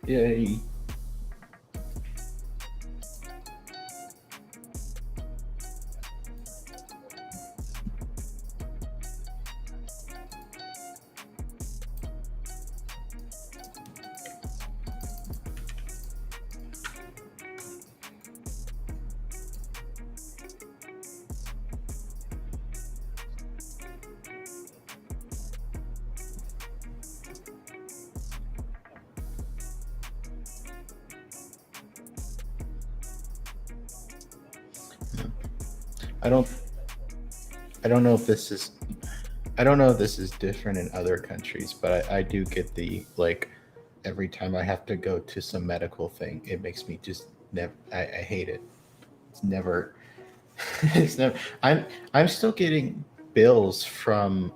Yay. I don't I don't know if this is I don't know if this is different in other countries, but I do get the like every time I have to go to some medical thing, it makes me just never I hate it. It's never it's never I'm still getting bills from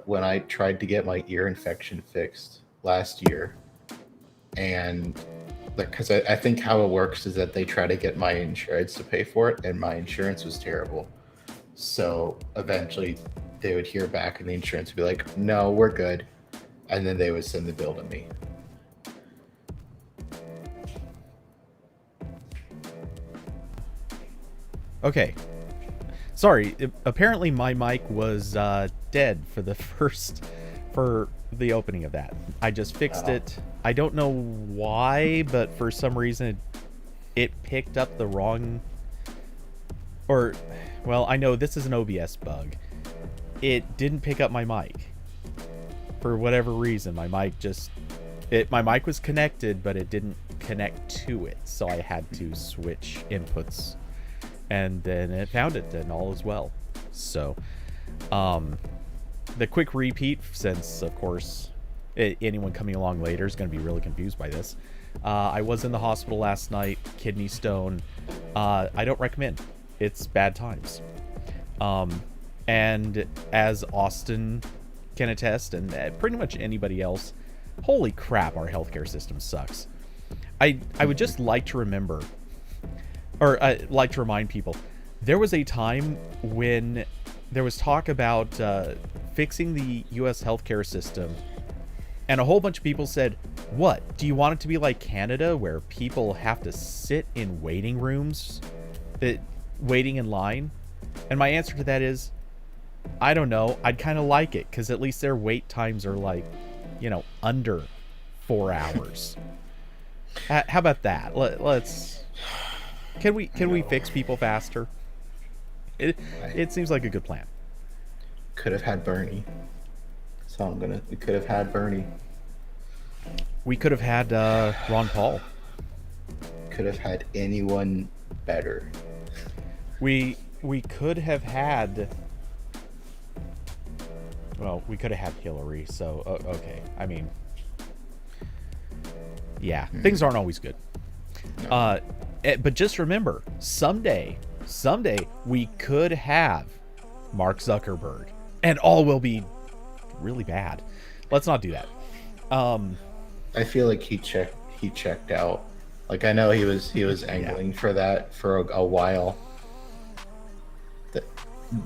when I tried to get my ear infection fixed last year, and because I think how it works is that they try to get my insurance to pay for it, and my insurance was terrible. So eventually they would hear back, and the insurance would be like, no, we're good. And then they would send the bill to me. Okay. Sorry, apparently my mic was dead for the for the opening of that. I just fixed it. I don't know why, but for some reason it picked up the wrong, or, well, I know this is an OBS bug. It didn't pick up my mic. For whatever reason, my mic was connected, but it didn't connect to it, so I had to switch inputs, and then it found it, and all is well. So, the quick repeat, since of course anyone coming along later is going to be really confused by this. I was in the hospital last night, kidney stone. I don't recommend. It's bad times. And as Austin can attest, and pretty much anybody else, holy crap, our healthcare system sucks. I would just like to remember, or like to remind people, there was a time when there was talk about fixing the U.S. healthcare system, and a whole bunch of people said, what, do you want it to be like Canada, where people have to sit in waiting rooms, waiting in line? And my answer to that is, I don't know. I'd kind of like it, because at least their wait times are like, under 4 hours. How about that? Let's. Can we fix people faster? It seems like a good plan. Could have had Bernie. So we could have had Bernie. We could have had Ron Paul. Could have had anyone better. We could have had. Well, we could have had Hillary. So okay. I mean, yeah, things aren't always good. No. But just remember, someday we could have Mark Zuckerberg, and all will be really bad. Let's not do that. I feel like he checked out. Like, I know he was angling for that for a while.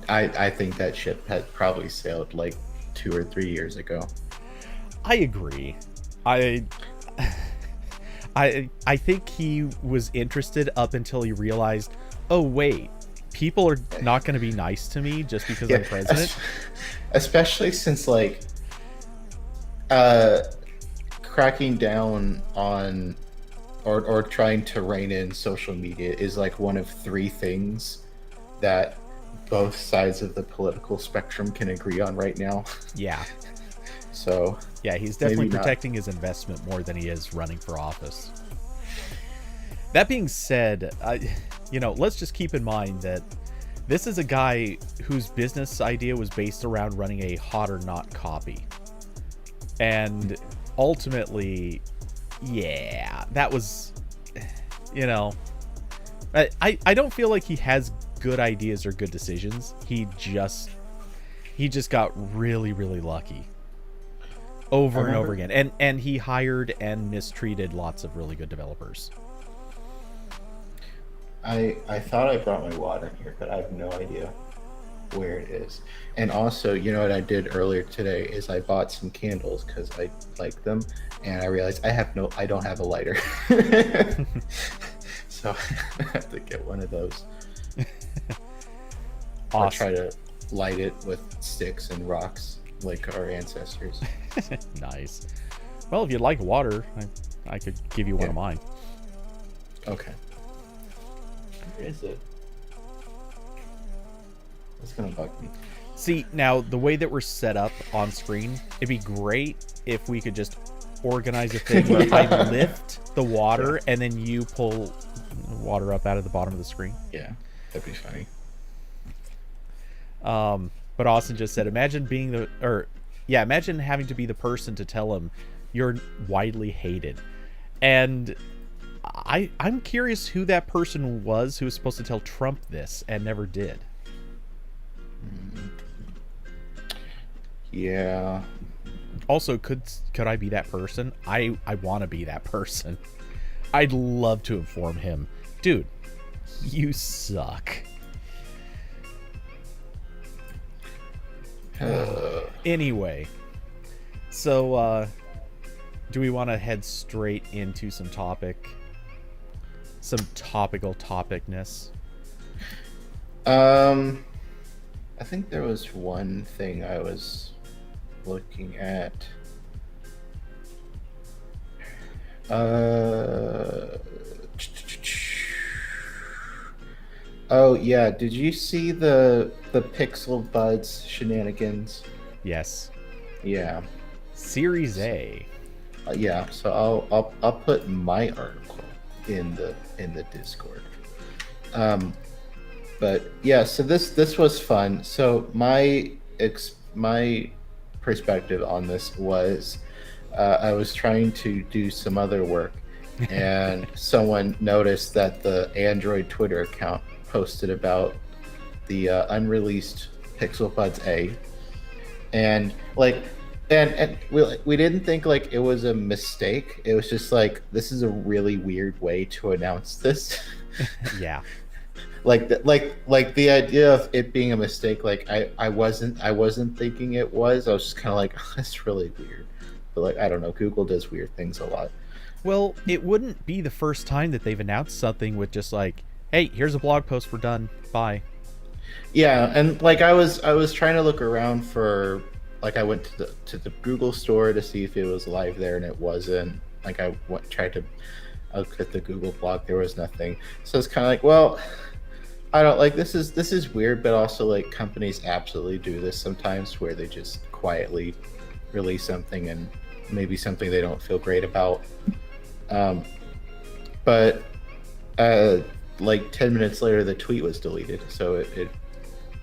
I think that ship had probably sailed like 2 or 3 years ago. I agree. I think he was interested up until he realized, oh wait, people are not going to be nice to me just because I'm president. Especially since like cracking down on or trying to rein in social media is like one of 3 things that both sides of the political spectrum can agree on right now. Yeah. So yeah, he's definitely protecting his investment more than he is running for office. That being said, let's just keep in mind that this is a guy whose business idea was based around running a hot or not copy. And ultimately, yeah, that was, I don't feel like he has good ideas or good decisions. He just got really, really lucky over and over again. And he hired and mistreated lots of really good developers. I thought I brought my water in here, but I have no idea where it is. And also, what I did earlier today is I bought some candles because I like them, and I realized I don't have a lighter. So I have to get one of those. Awesome. I'll try to light it with sticks and rocks like our ancestors. Nice. Well, if you'd like water, I could give you one of mine. Okay. Where is it? It's gonna bug me. See, now the way that we're set up on screen, it'd be great if we could just organize a thing where I lift the water and then you pull water up out of the bottom of the screen. Yeah, that'd be funny. But Austin just said, imagine having to be the person to tell him you're widely hated. And I'm curious who that person was who was supposed to tell Trump this and never did. Yeah. Also, could I be that person? I want to be that person. I'd love to inform him, dude, you suck. Anyway, so do we want to head straight into some topical topicness? I think there was one thing I was looking at. Uh, oh yeah, did you see the Pixel Buds shenanigans? Yes. Yeah, Series A. yeah. So I'll put my article in the Discord. But yeah, so this was fun. So my perspective on this was, I was trying to do some other work, and someone noticed that the Android Twitter account posted about the unreleased Pixel Buds A, and like, and we didn't think like it was a mistake. It was just like, this is a really weird way to announce this. Yeah. Like the idea of it being a mistake, like I wasn't thinking it was. I was just kind of like, oh, that's really weird. But like, I don't know, Google does weird things a lot. Well, it wouldn't be the first time that they've announced something with just like, hey, here's a blog post, we're done, bye. Yeah, and like I was trying to look around for, like, I went to the Google store to see if it was live there, and it wasn't. Like tried to look at the Google blog, there was nothing. So it's kind of like, well, I don't like, this is weird, but also like companies absolutely do this sometimes, where they just quietly release something, and maybe something they don't feel great about. But like 10 minutes later, the tweet was deleted, so it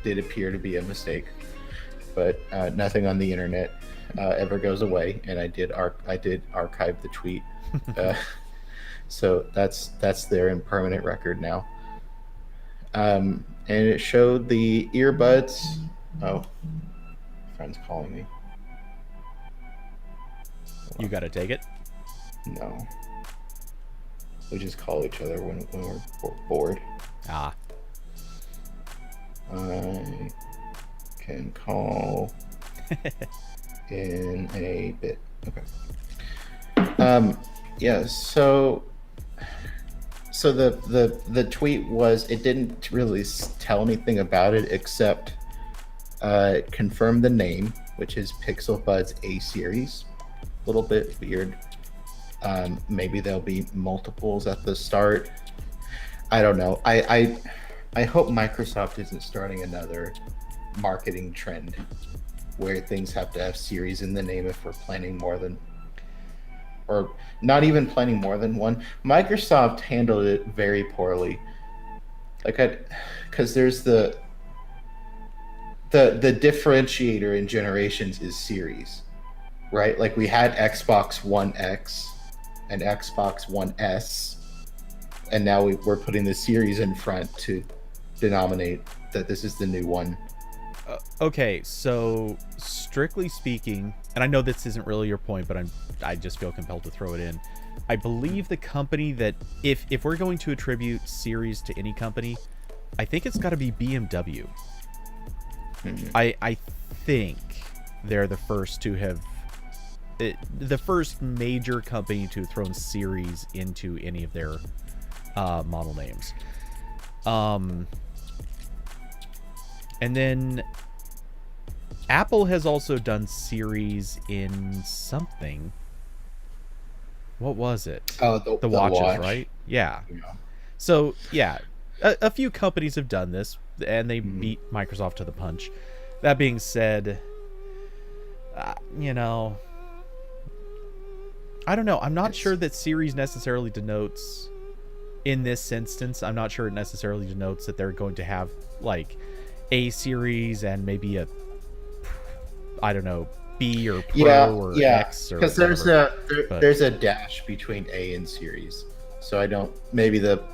did appear to be a mistake. But nothing on the internet ever goes away, and I did archive the tweet, so that's there in permanent record now. And it showed the earbuds. Oh, friend's calling me. You gotta take it. No, we just call each other when we're bored. Ah. I can call in a bit. Okay. Yeah. So the tweet was, it didn't really tell anything about it except confirm the name, which is Pixel Buds A series. A little bit weird. Maybe there'll be multiples at the start. I don't know. I hope Microsoft isn't starting another marketing trend where things have to have series in the name if we're planning more than, or not even planning more than one. Microsoft handled it very poorly. Because there's the differentiator in generations is series, right? Like, we had Xbox One X and Xbox One S, and now we're putting the series in front to denominate that this is the new one. Okay, so strictly speaking, and I know this isn't really your point, but I just feel compelled to throw it in. I believe the company that, if we're going to attribute series to any company, I think it's got to be BMW. Mm-hmm. I think they're the first to have, the first major company to have thrown series into any of their model names. And then Apple has also done series in something. What was it? Oh, the watches, right? Yeah. So, yeah, a few companies have done this, and they beat Microsoft to the punch. That being said, you know, I don't know. I'm not sure that series necessarily denotes, in this instance, I'm not sure it necessarily denotes that they're going to have, like, A series and maybe a, I don't know, B or Pro or X or because whatever. there's a dash between A and series, so I don't, maybe the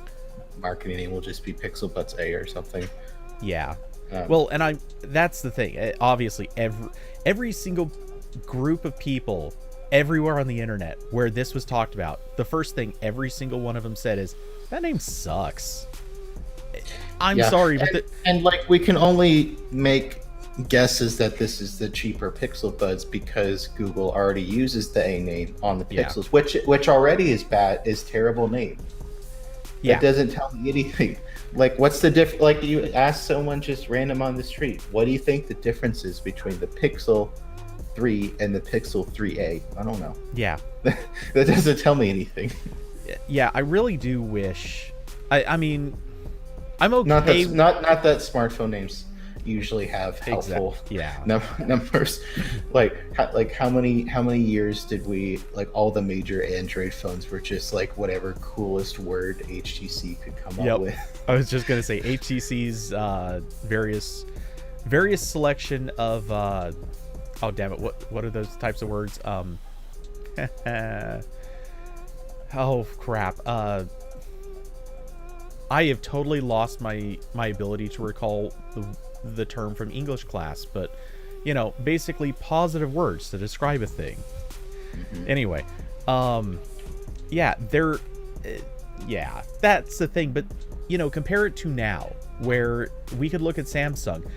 marketing name will just be Pixel Buds A or something. Yeah. Well, and that's the thing. Obviously, every single group of people everywhere on the internet where this was talked about, the first thing every single one of them said is, that name sucks. I'm sorry, but and like, we can only make guesses that this is the cheaper Pixel Buds because Google already uses the A name on the Pixels, which already is bad, is terrible name. It doesn't tell me anything. Like, what's the diff? Like, you ask someone just random on the street, what do you think the difference is between the Pixel 3 and the Pixel 3a. I don't know. Yeah. That doesn't tell me anything. Yeah, I really do wish. I mean, I'm okay. Not that smartphone names usually have helpful numbers. like how many years did we, like, all the major Android phones were just like whatever coolest word HTC could come up with. I was just gonna say HTC's various selection of oh damn it, what are those types of words? Oh crap. I have totally lost my ability to recall the term from English class, but basically positive words to describe a thing. Mm-hmm. Anyway, yeah, that's the thing. But compare it to now, where we could look at Samsung.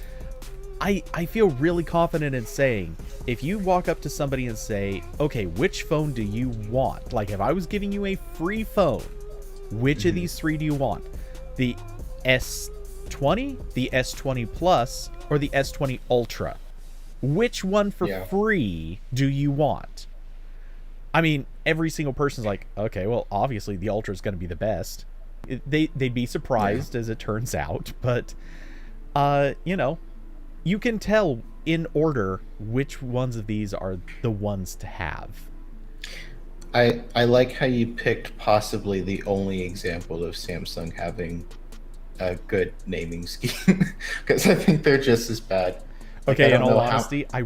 I feel really confident in saying, if you walk up to somebody and say, okay, which phone do you want? Like, if I was giving you a free phone, which of these three do you want? The S20, the S20 Plus, or the S20 Ultra? Which one for free do you want? I mean, every single person's like, okay, well, obviously the Ultra is going to be the best. They'd be surprised, as it turns out, but you can tell in order which ones of these are the ones to have. I like how you picked possibly the only example of Samsung having a good naming scheme, because I think they're just as bad. Like, okay, in all honesty, I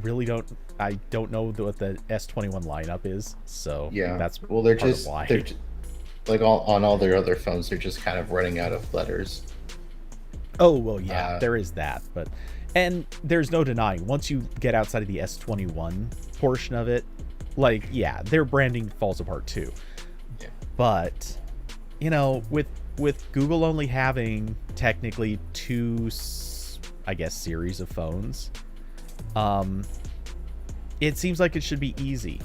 don't know what the S21 lineup is, so that's they're just like on all their other phones, they're just kind of running out of letters. Oh well, yeah, there is that, and there's no denying, once you get outside of the S21 portion of it, like, yeah, their branding falls apart too. Yeah. But with Google only having technically two, I guess, series of phones, it seems like it should be easy.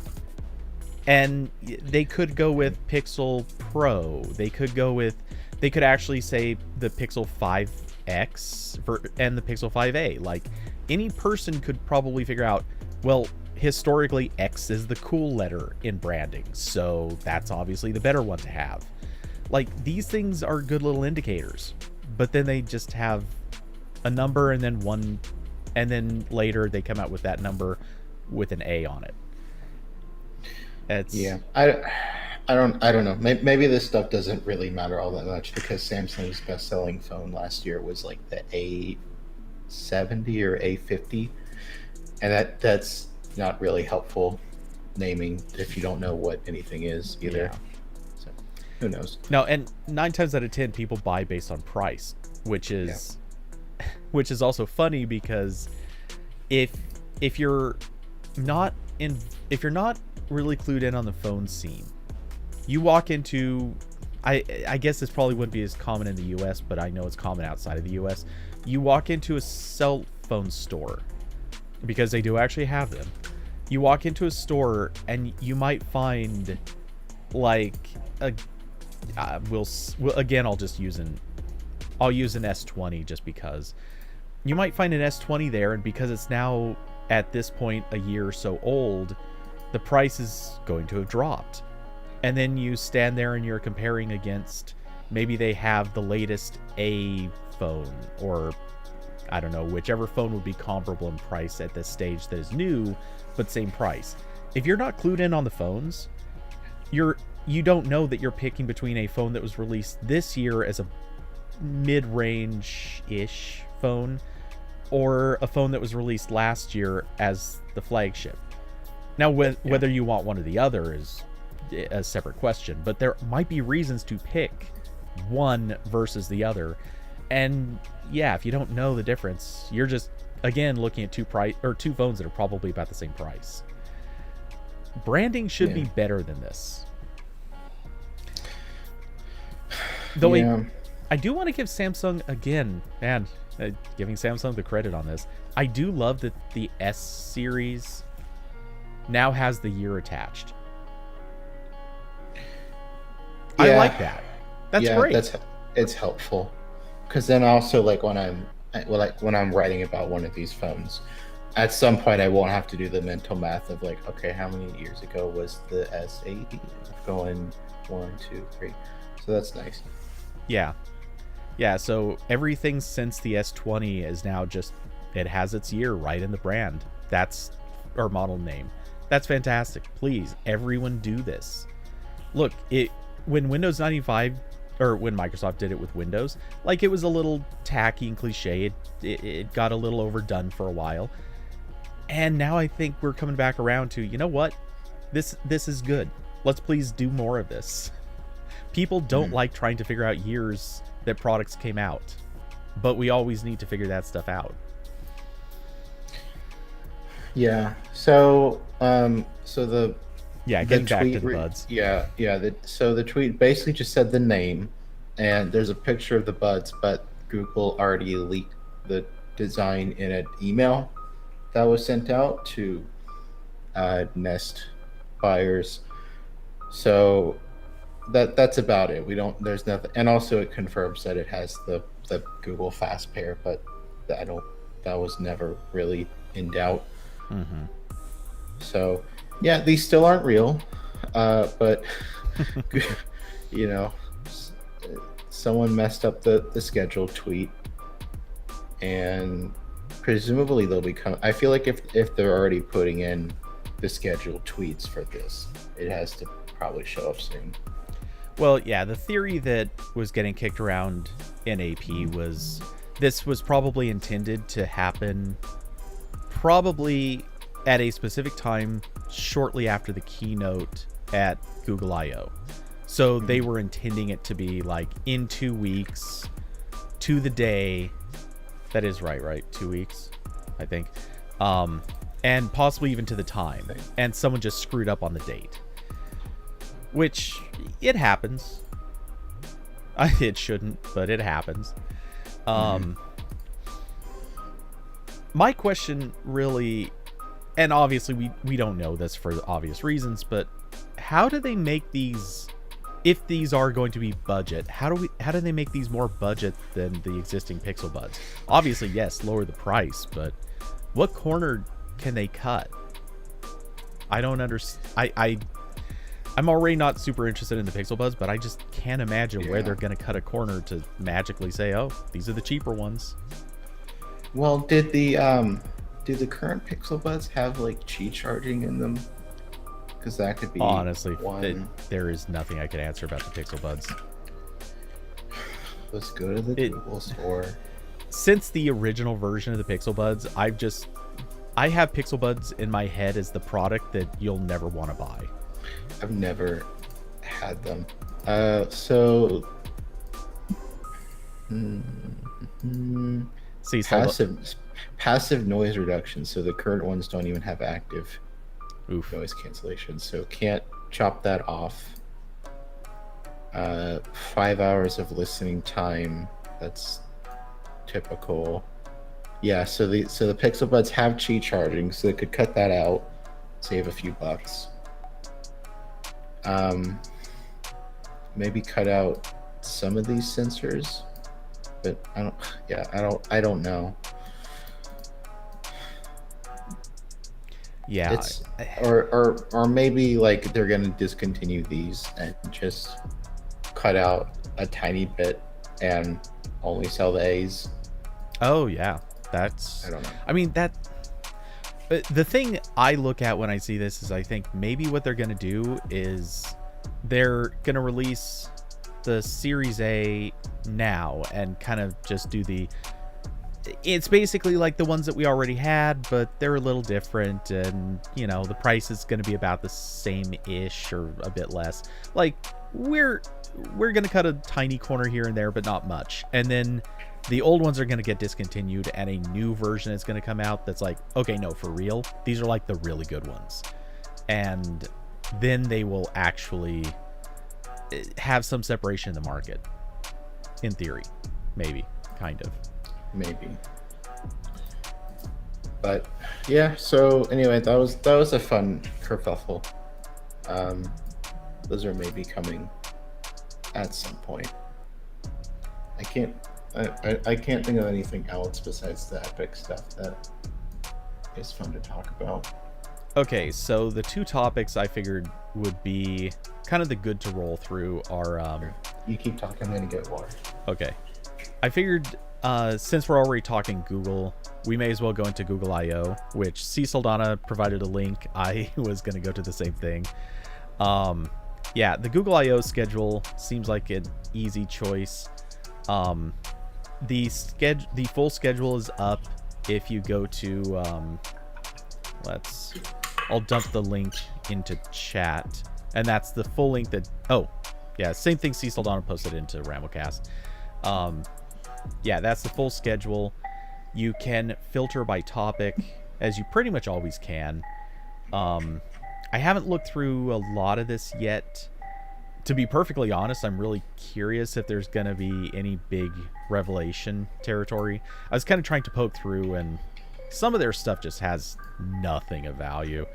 And they could go with Pixel Pro. They could actually say the Pixel 5X and the Pixel 5a. Like, any person could probably figure out, well, historically X is the cool letter in branding, so that's obviously the better one to have. Like, these things are good little indicators, but then they just have a number and then later they come out with that number with an A on it. I don't know. Maybe this stuff doesn't really matter all that much, because Samsung's best-selling phone last year was like the A70 or A50, and that's not really helpful naming if you don't know what anything is either. Yeah. So who knows? No, and 9 times out of 10 people buy based on price, which is also funny, because if you're not really clued in on the phone scene, you walk into, I guess this probably wouldn't be as common in the US, but I know it's common outside of the US. You walk into a cell phone store, because they do actually have them. You walk into a store and you might find, like, I'll use an S20 just because. You might find an S20 there, and because it's now at this point a year or so old, the price is going to have dropped. And then you stand there and you're comparing against, maybe they have the latest A phone, or I don't know, whichever phone would be comparable in price at this stage that is new, but same price. If you're not clued in on the phones, you don't know that you're picking between a phone that was released this year as a mid-range-ish phone, or a phone that was released last year as the flagship. Now, whether you want one or the other is a separate question, but there might be reasons to pick one versus the other. And yeah, if you don't know the difference, you're just, again, looking at two phones that are probably about the same price. Branding should be better than this. Though I do want to give Samsung, again, man, giving Samsung the credit on this. I do love that the S series now has the year attached. I like that. That's great. It's helpful, because then also, like, when I'm writing about one of these phones, at some point I won't have to do the mental math of like, okay, how many years ago was the S80 going 1, 2, 3? So that's nice. Yeah. Yeah, so everything since the S20 is now just, it has its year right in the brand. That's our model name. That's fantastic. Please, everyone do this. Look, when Windows 95, or when Microsoft did it with Windows, like, it was a little tacky and cliche. It got a little overdone for a while. And now I think we're coming back around to, you know what? This is good. Let's please do more of this. People don't like trying to figure out years that products came out, but we always need to figure that stuff out. Yeah. So the Getting back to the buds. So the tweet basically just said the name, and there's a picture of the buds, but Google already leaked the design in an email that was sent out to Nest buyers. So that's about it. There's nothing, and also it confirms that it has the Google Fast Pair, but that was never really in doubt. So yeah, these still aren't real, but you know, someone messed up the scheduled tweet, and presumably they'll become. I feel like if they're already putting in the scheduled tweets for this, it has to probably show up soon. Well, yeah, the theory that was getting kicked around in AP was this was probably intended to happen probably at a specific time shortly after the keynote at Google I/O. So they were intending it to be like in 2 weeks to the day. That is right? 2 weeks, I think. And possibly even to the time. And someone just screwed up on the date. Which, it happens. It shouldn't, but it happens. My question really, and obviously we don't know this for obvious reasons, but how do they make these, if these are going to be budget, how do they make these more budget than the existing Pixel Buds? Obviously, yes, lower the price, but what corner can they cut? I don't understand. I'm already not super interested in the Pixel Buds, but I just can't imagine where they're going to cut a corner to magically say, oh, these are the cheaper ones. Well, did the current Pixel Buds have like Qi charging in them? Because that could be honestly one. There is nothing I could answer about the Pixel Buds. Let's go to the Google store. Since the original version of the Pixel Buds, I have Pixel Buds in my head as the product that you'll never want to buy. I've never had them. See, passive noise reduction. So the current ones don't even have active noise cancellation. So can't chop that off. 5 hours of listening time. That's typical. Yeah. So the Pixel Buds have Qi charging, so they could cut that out, save a few bucks. Maybe cut out some of these sensors, but I don't know. Yeah. It's or maybe like they're gonna discontinue these and just cut out a tiny bit and only sell the A's. Oh yeah. I don't know. I mean, the thing I look at when I see this is I think maybe what they're going to do is they're going to release the Series A now and kind of just do it's basically like the ones that we already had, but they're a little different, and the price is going to be about the same-ish or a bit less. Like, we're going to cut a tiny corner here and there, but not much. And then the old ones are going to get discontinued, and a new version is going to come out that's like, okay, no, for real, these are like the really good ones. And then they will actually have some separation in the market. In theory. Maybe. Kind of. Maybe. But yeah, so anyway, that was a fun kerfuffle. Those are maybe coming at some point. I can't think of anything else besides the Epic stuff that is fun to talk about. Okay, so the two topics I figured would be kind of the good to roll through are You keep talking, I'm gonna get water. okay. I figured since we're already talking Google, we may as well go into Google I/O, which C. Saldana provided a link. I was going to go to the same thing. Yeah, the Google I/O schedule seems like an easy choice. The full schedule is up if you go to I'll dump the link into chat, and that's the full link that same thing C. Saldana posted into RambleCast. Yeah, that's the full schedule. You can filter by topic, as you pretty much always can. I haven't looked through a lot of this yet. To be perfectly honest, I'm really curious if there's going to be any big revelation territory. I was kind of trying to poke through, and some of their stuff just has nothing of value.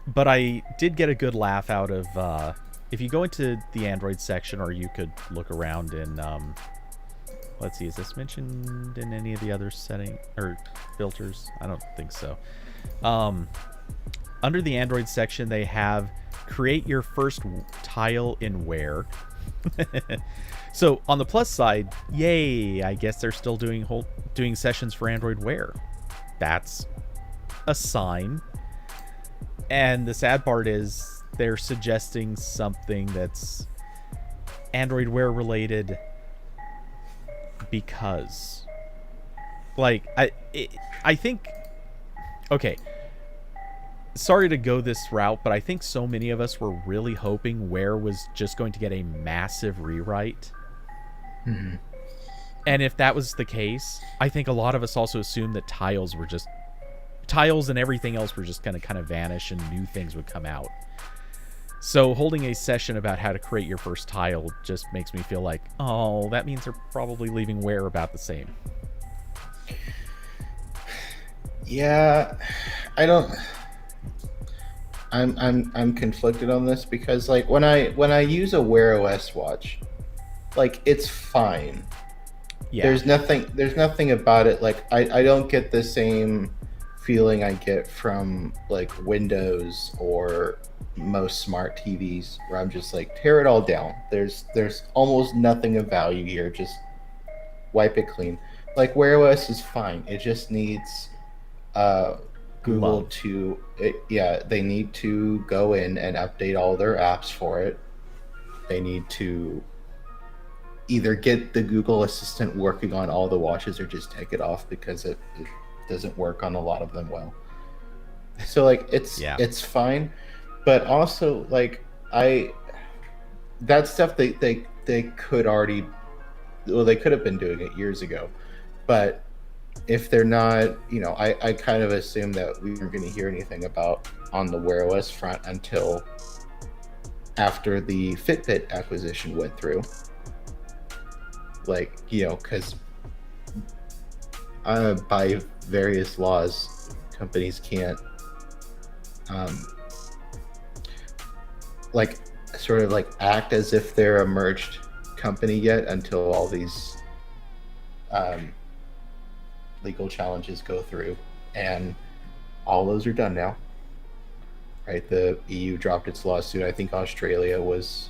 But I did get a good laugh out of, if you go into the Android section, or you could look around in, let's see, is this mentioned in any of the other setting or filters? I don't think so. Under the Android section, they have create your first tile in Wear. So on the plus side, yay, I guess they're still doing sessions for Android Wear. That's a sign. And the sad part is they're suggesting something that's Android Wear related because, like, I think, okay, sorry to go this route, but I think so many of us were really hoping Wear was just going to get a massive rewrite. Mm-hmm. And if that was the case, I think a lot of us also assumed that tiles and everything else were just going to kind of vanish and new things would come out. So holding a session about how to create your first tile just makes me feel like, oh, that means they're probably leaving Wear about the same. Yeah, I'm conflicted on this because, like, when I use a Wear OS watch, like, it's fine. Yeah. There's nothing about it. Like, I don't get the same feeling I get from, like, Windows or most smart TVs, where I'm just like, tear it all down. There's almost nothing of value here. Just wipe it clean. Like, Wear OS is fine. It just needs Google they need to go in and update all their apps for it. They need to either get the Google Assistant working on all the watches or just take it off because it doesn't work on a lot of them well. So, like, it's fine, but also, like, that stuff they could already, well, they could have been doing it years ago, but if they're not, I kind of assume that we weren't going to hear anything about on the Wear OS front until after the Fitbit acquisition went through. Like, because by various laws, companies can't, like, sort of like act as if they're a merged company yet until all these legal challenges go through, and all those are done now, right? The EU dropped its lawsuit. I think Australia was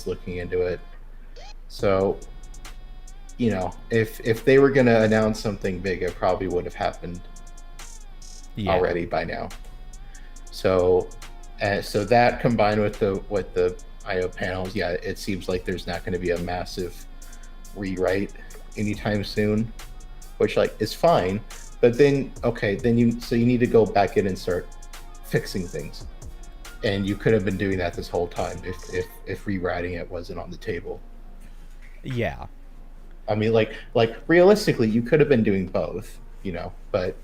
looking into it. So, if they were going to announce something big, it probably would have happened already by now. So that combined with the I/O panels, it seems like there's not going to be a massive rewrite anytime soon, which, like, is fine. But then you need to go back in and start fixing things, and you could have been doing that this whole time if rewriting it wasn't on the table. Yeah. I mean, like realistically, you could have been doing both, but,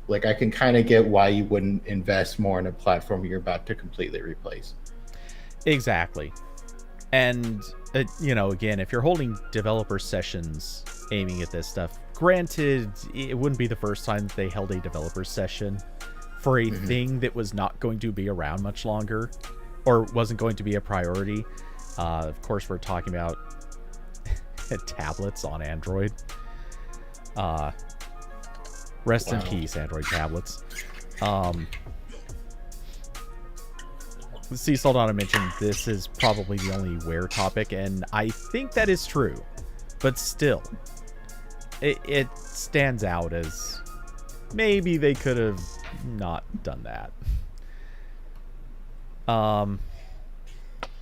like, I can kind of get why you wouldn't invest more in a platform you're about to completely replace. Exactly. And, again, if you're holding developer sessions aiming at this stuff, granted, it wouldn't be the first time that they held a developer session for a thing that was not going to be around much longer or wasn't going to be a priority. Of course, we're talking about tablets on Android. Rest in Wow. peace, Android tablets. See, Saldana mentioned this is probably the only Wear topic, and I think that is true. But still, it stands out as maybe they could have not done that.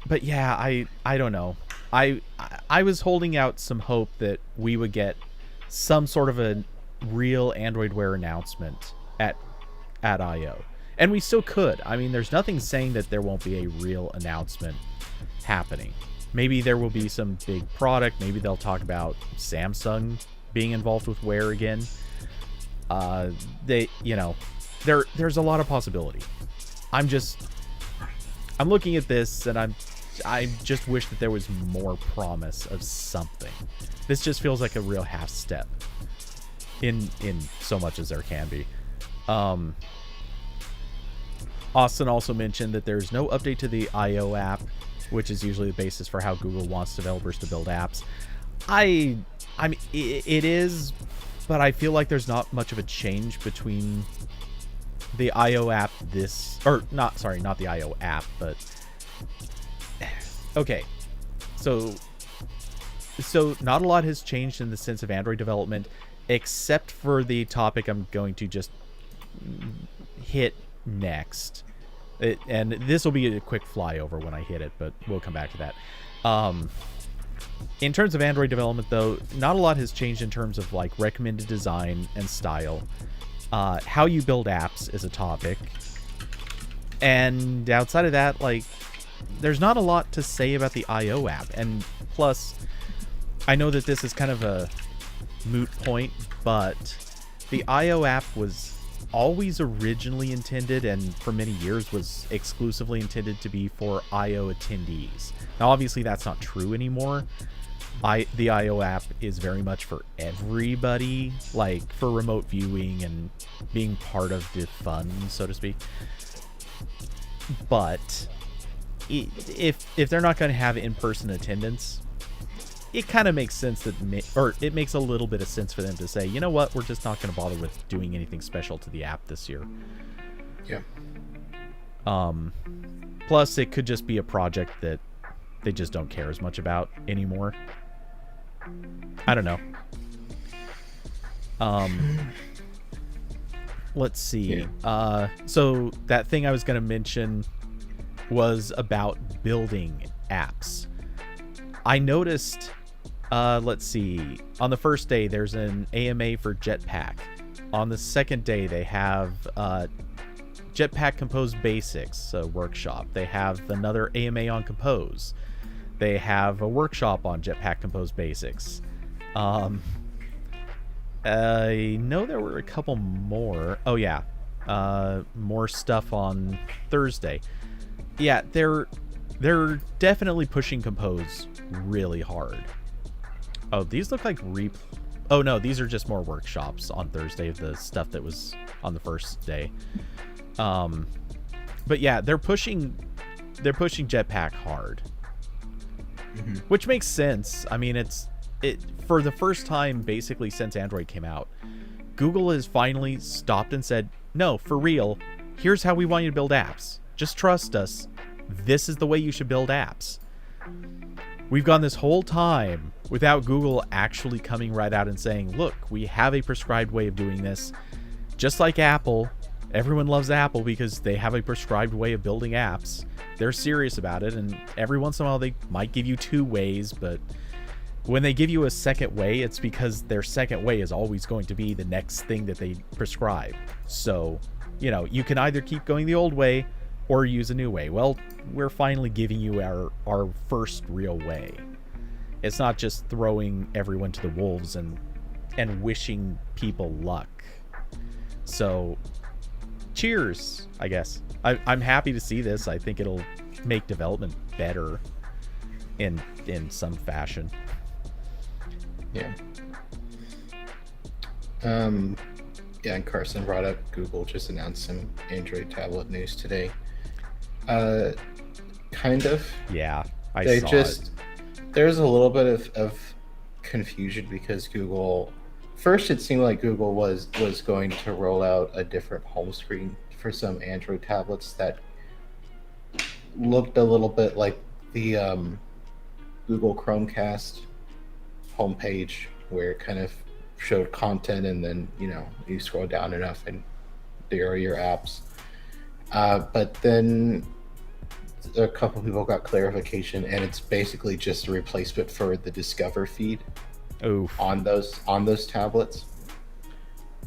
But yeah, I don't know. I was holding out some hope that we would get some sort of a real Android Wear announcement at I/O. And we still could. I mean, there's nothing saying that there won't be a real announcement happening. Maybe there will be some big product. Maybe they'll talk about Samsung being involved with Wear again. There's a lot of possibility. I'm looking at this and I just wish that there was more promise of something. This just feels like a real half step in so much as there can be. Austin also mentioned that there's no update to the I/O app, which is usually the basis for how Google wants developers to build apps. I mean, it is, but I feel like there's not much of a change between the I/O app not the I/O app, but okay. So not a lot has changed in the sense of Android development, except for the topic I'm going to just hit next. And this will be a quick flyover when I hit it, but we'll come back to that. In terms of Android development, though, not a lot has changed in terms of like recommended design and style. How you build apps is a topic. And outside of that, like, there's not a lot to say about the I/O app. And plus, I know that this is kind of a moot point, but the I/O app was always originally intended and for many years was exclusively intended to be for I/O attendees. Now, obviously, that's not true anymore. The I/O app is very much for everybody, like for remote viewing and being part of the fun, so to speak. But if they're not going to have in-person attendance, it kind of makes sense it makes a little bit of sense for them to say, you know what, we're just not going to bother with doing anything special to the app this year. Yeah. Plus, it could just be a project that they just don't care as much about anymore. I don't know. Let's see. Yeah. So that thing I was going to mention was about building apps. I noticed, let's see, on the first day there's an AMA for Jetpack. On the second day they have Jetpack Compose Basics, a workshop. They have another AMA on Compose. They have a workshop on Jetpack Compose Basics. I know there were a couple more. Oh yeah, more stuff on Thursday. Yeah, they're definitely pushing Compose really hard. Oh, these look like oh no, these are just more workshops on Thursday of the stuff that was on the first day. But yeah, they're pushing Jetpack hard. Mm-hmm. Which makes sense. I mean, it for the first time basically since Android came out, Google has finally stopped and said, "No, for real, here's how we want you to build apps. Just trust us. This is the way you should build apps." We've gone this whole time without Google actually coming right out and saying, "Look, we have a prescribed way of doing this." Just like Apple, everyone loves Apple because they have a prescribed way of building apps. They're serious about it, and every once in a while they might give you two ways, but when they give you a second way, it's because their second way is always going to be the next thing that they prescribe. So, you can either keep going the old way or use a new way. Well, we're finally giving you our first real way. It's not just throwing everyone to the wolves and wishing people luck. So, cheers, I guess. I'm happy to see this. I think it'll make development better in some fashion. Yeah. Yeah, and Carson brought up Google just announced some Android tablet news today. Kind of. Yeah, I saw it. There's a little bit of confusion because Google first it seemed like Google was going to roll out a different home screen for some Android tablets that looked a little bit like the Google Chromecast homepage, where it kind of showed content, and then you scroll down enough and there are your apps. But then a couple people got clarification, and it's basically just a replacement for the Discover feed Oof. on those tablets.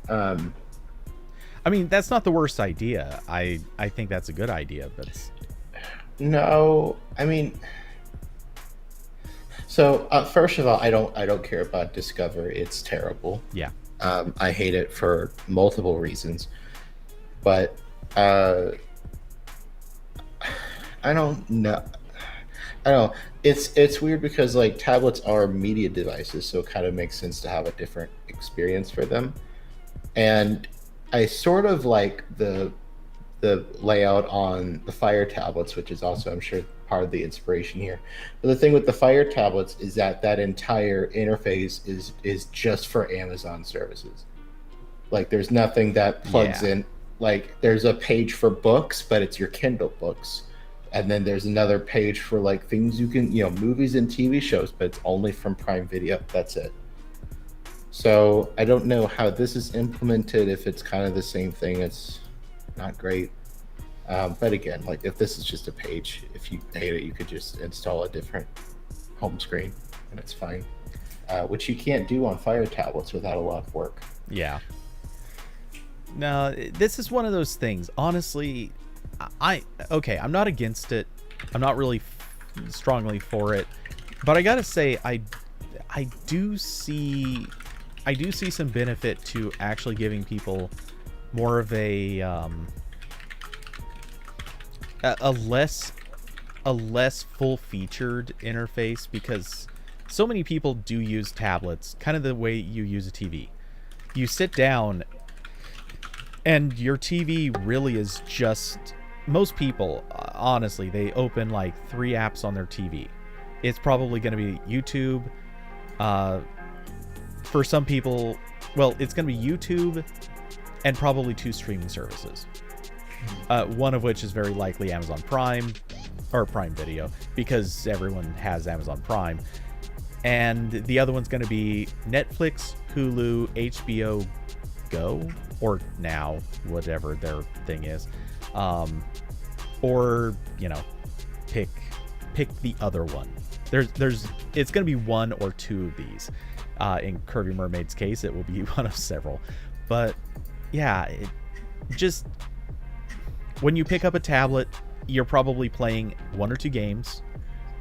I mean, that's not the worst idea. I think that's a good idea, but No, I mean, so first of all, I don't care about Discover. It's terrible. yeah. I hate it for multiple reasons, but I don't know. I don't know. It's weird because like tablets are media devices, so it kind of makes sense to have a different experience for them. And I sort of like the layout on the Fire tablets, which is also, I'm sure, part of the inspiration here. But the thing with the Fire tablets is that entire interface is just for Amazon services. Like, there's nothing that plugs in. Like, there's a page for books, but it's your Kindle books. And then there's another page for like things you can, movies and TV shows, but it's only from Prime Video. That's it. So I don't know how this is implemented. If it's kind of the same thing, it's not great. But again, like if this is just a page, if you hate it, you could just install a different home screen and it's fine. Which you can't do on Fire tablets without a lot of work. Yeah. No, this is one of those things. Honestly, I'm not against it. I'm not really strongly for it, but I gotta say, I do see some benefit to actually giving people more of a less full-featured interface, because so many people do use tablets kind of the way you use a TV. You sit down and your TV really is just, most people, honestly, they open like 3 apps on their TV. It's probably going to be YouTube. For some people, well, it's going to be YouTube and probably 2 streaming services. One of which is very likely Amazon Prime or Prime Video, because everyone has Amazon Prime. And the other one's going to be Netflix, Hulu, HBO Go, or Now, whatever their thing is. Or, pick the other one. It's going to be one or 2 of these. In Curvy Mermaid's case, it will be one of several. But yeah, just when you pick up a tablet, you're probably playing 1 or 2 games.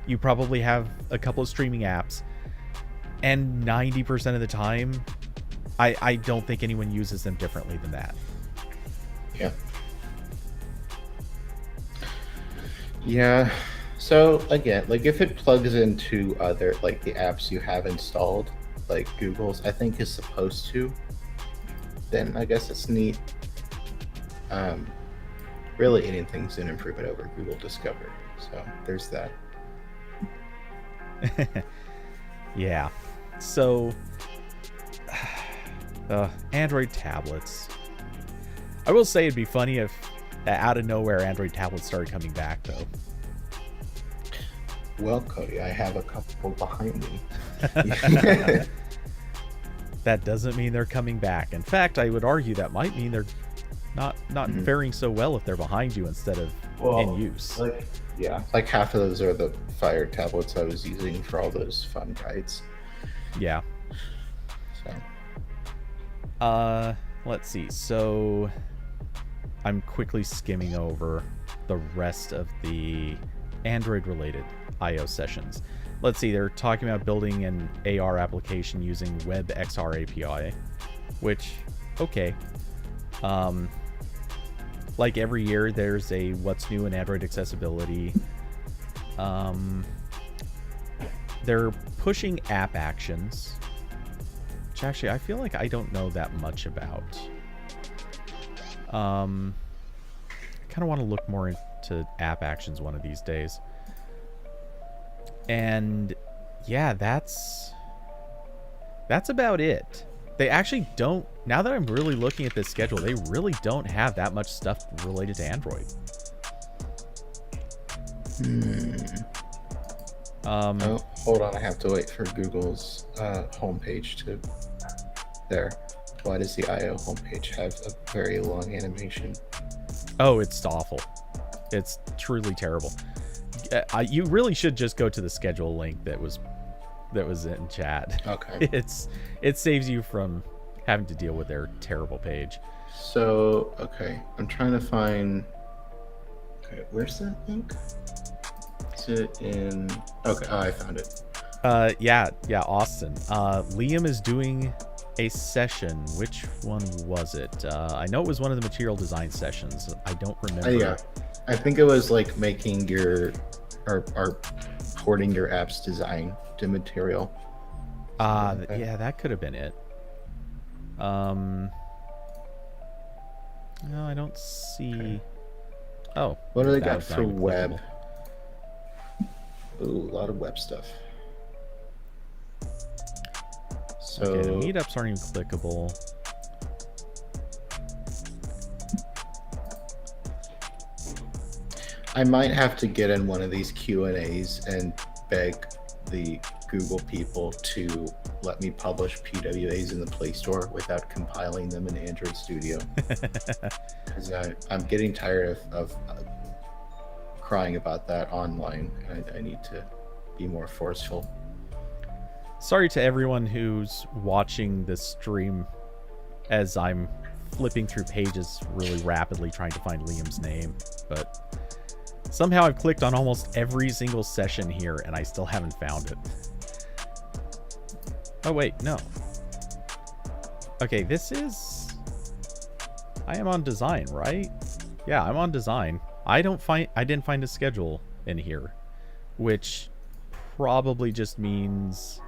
You probably have a couple of streaming apps, and 90% of the time, I don't think anyone uses them differently than that. Yeah. Yeah. So again, like if it plugs into other, like the apps you have installed, like Google's, I think is supposed to, then I guess it's neat. Really anything's an improvement over Google Discover. So there's that. Yeah. So, Android tablets. I will say it'd be funny if out of nowhere Android tablets started coming back, though. Well, Cody, I have a couple behind me. That doesn't mean they're coming back. In fact, I would argue that might mean they're not faring so well if they're behind you instead of in use. Like half of those are the Fire tablets I was using for all those fun guides. Yeah. So. Let's see. So, I'm quickly skimming over the rest of the Android-related I/O sessions. Let's see. They're talking about building an AR application using WebXR API, which, okay. Like every year, there's a what's new in Android accessibility. They're pushing app actions, which actually I feel like I don't know that much about. I kind of want to look more into app actions one of these days. And yeah, that's about it. They actually don't, now that I'm really looking at this schedule, they really don't have that much stuff related to Android. Oh, hold on. I have to wait for Google's homepage to... There. Why does the I/O homepage have a very long animation? Oh, it's awful. It's truly terrible. You really should just go to the schedule link that was in chat. Okay. It saves you from having to deal with their terrible page. So, okay. I'm trying to find... Okay, where's that link? Is it in... Okay, I found it. Yeah, Austin. Liam is doing a session. Which one was it? I know it was one of the material design sessions. I don't remember. Yeah. I think it was like making your... or porting your app's design to material. Yeah, that could have been it. No, I don't see... Okay. Oh. What do they got that's not for even web? clickable. Ooh, a lot of web stuff. So, Okay, the meetups aren't even clickable. I might have to get in one of these Q&As and beg the Google people to let me publish PWAs in the Play Store without compiling them in Android Studio. Because I'm getting tired of crying about that online. I need to be more forceful. Sorry to everyone who's watching this stream as I'm flipping through pages really rapidly trying to find Liam's name, but somehow I've clicked on almost every single session here and I still haven't found it. Oh wait, no. Okay, this is... I am on design, right? Yeah, I'm on design. I didn't find a schedule in here, which probably just means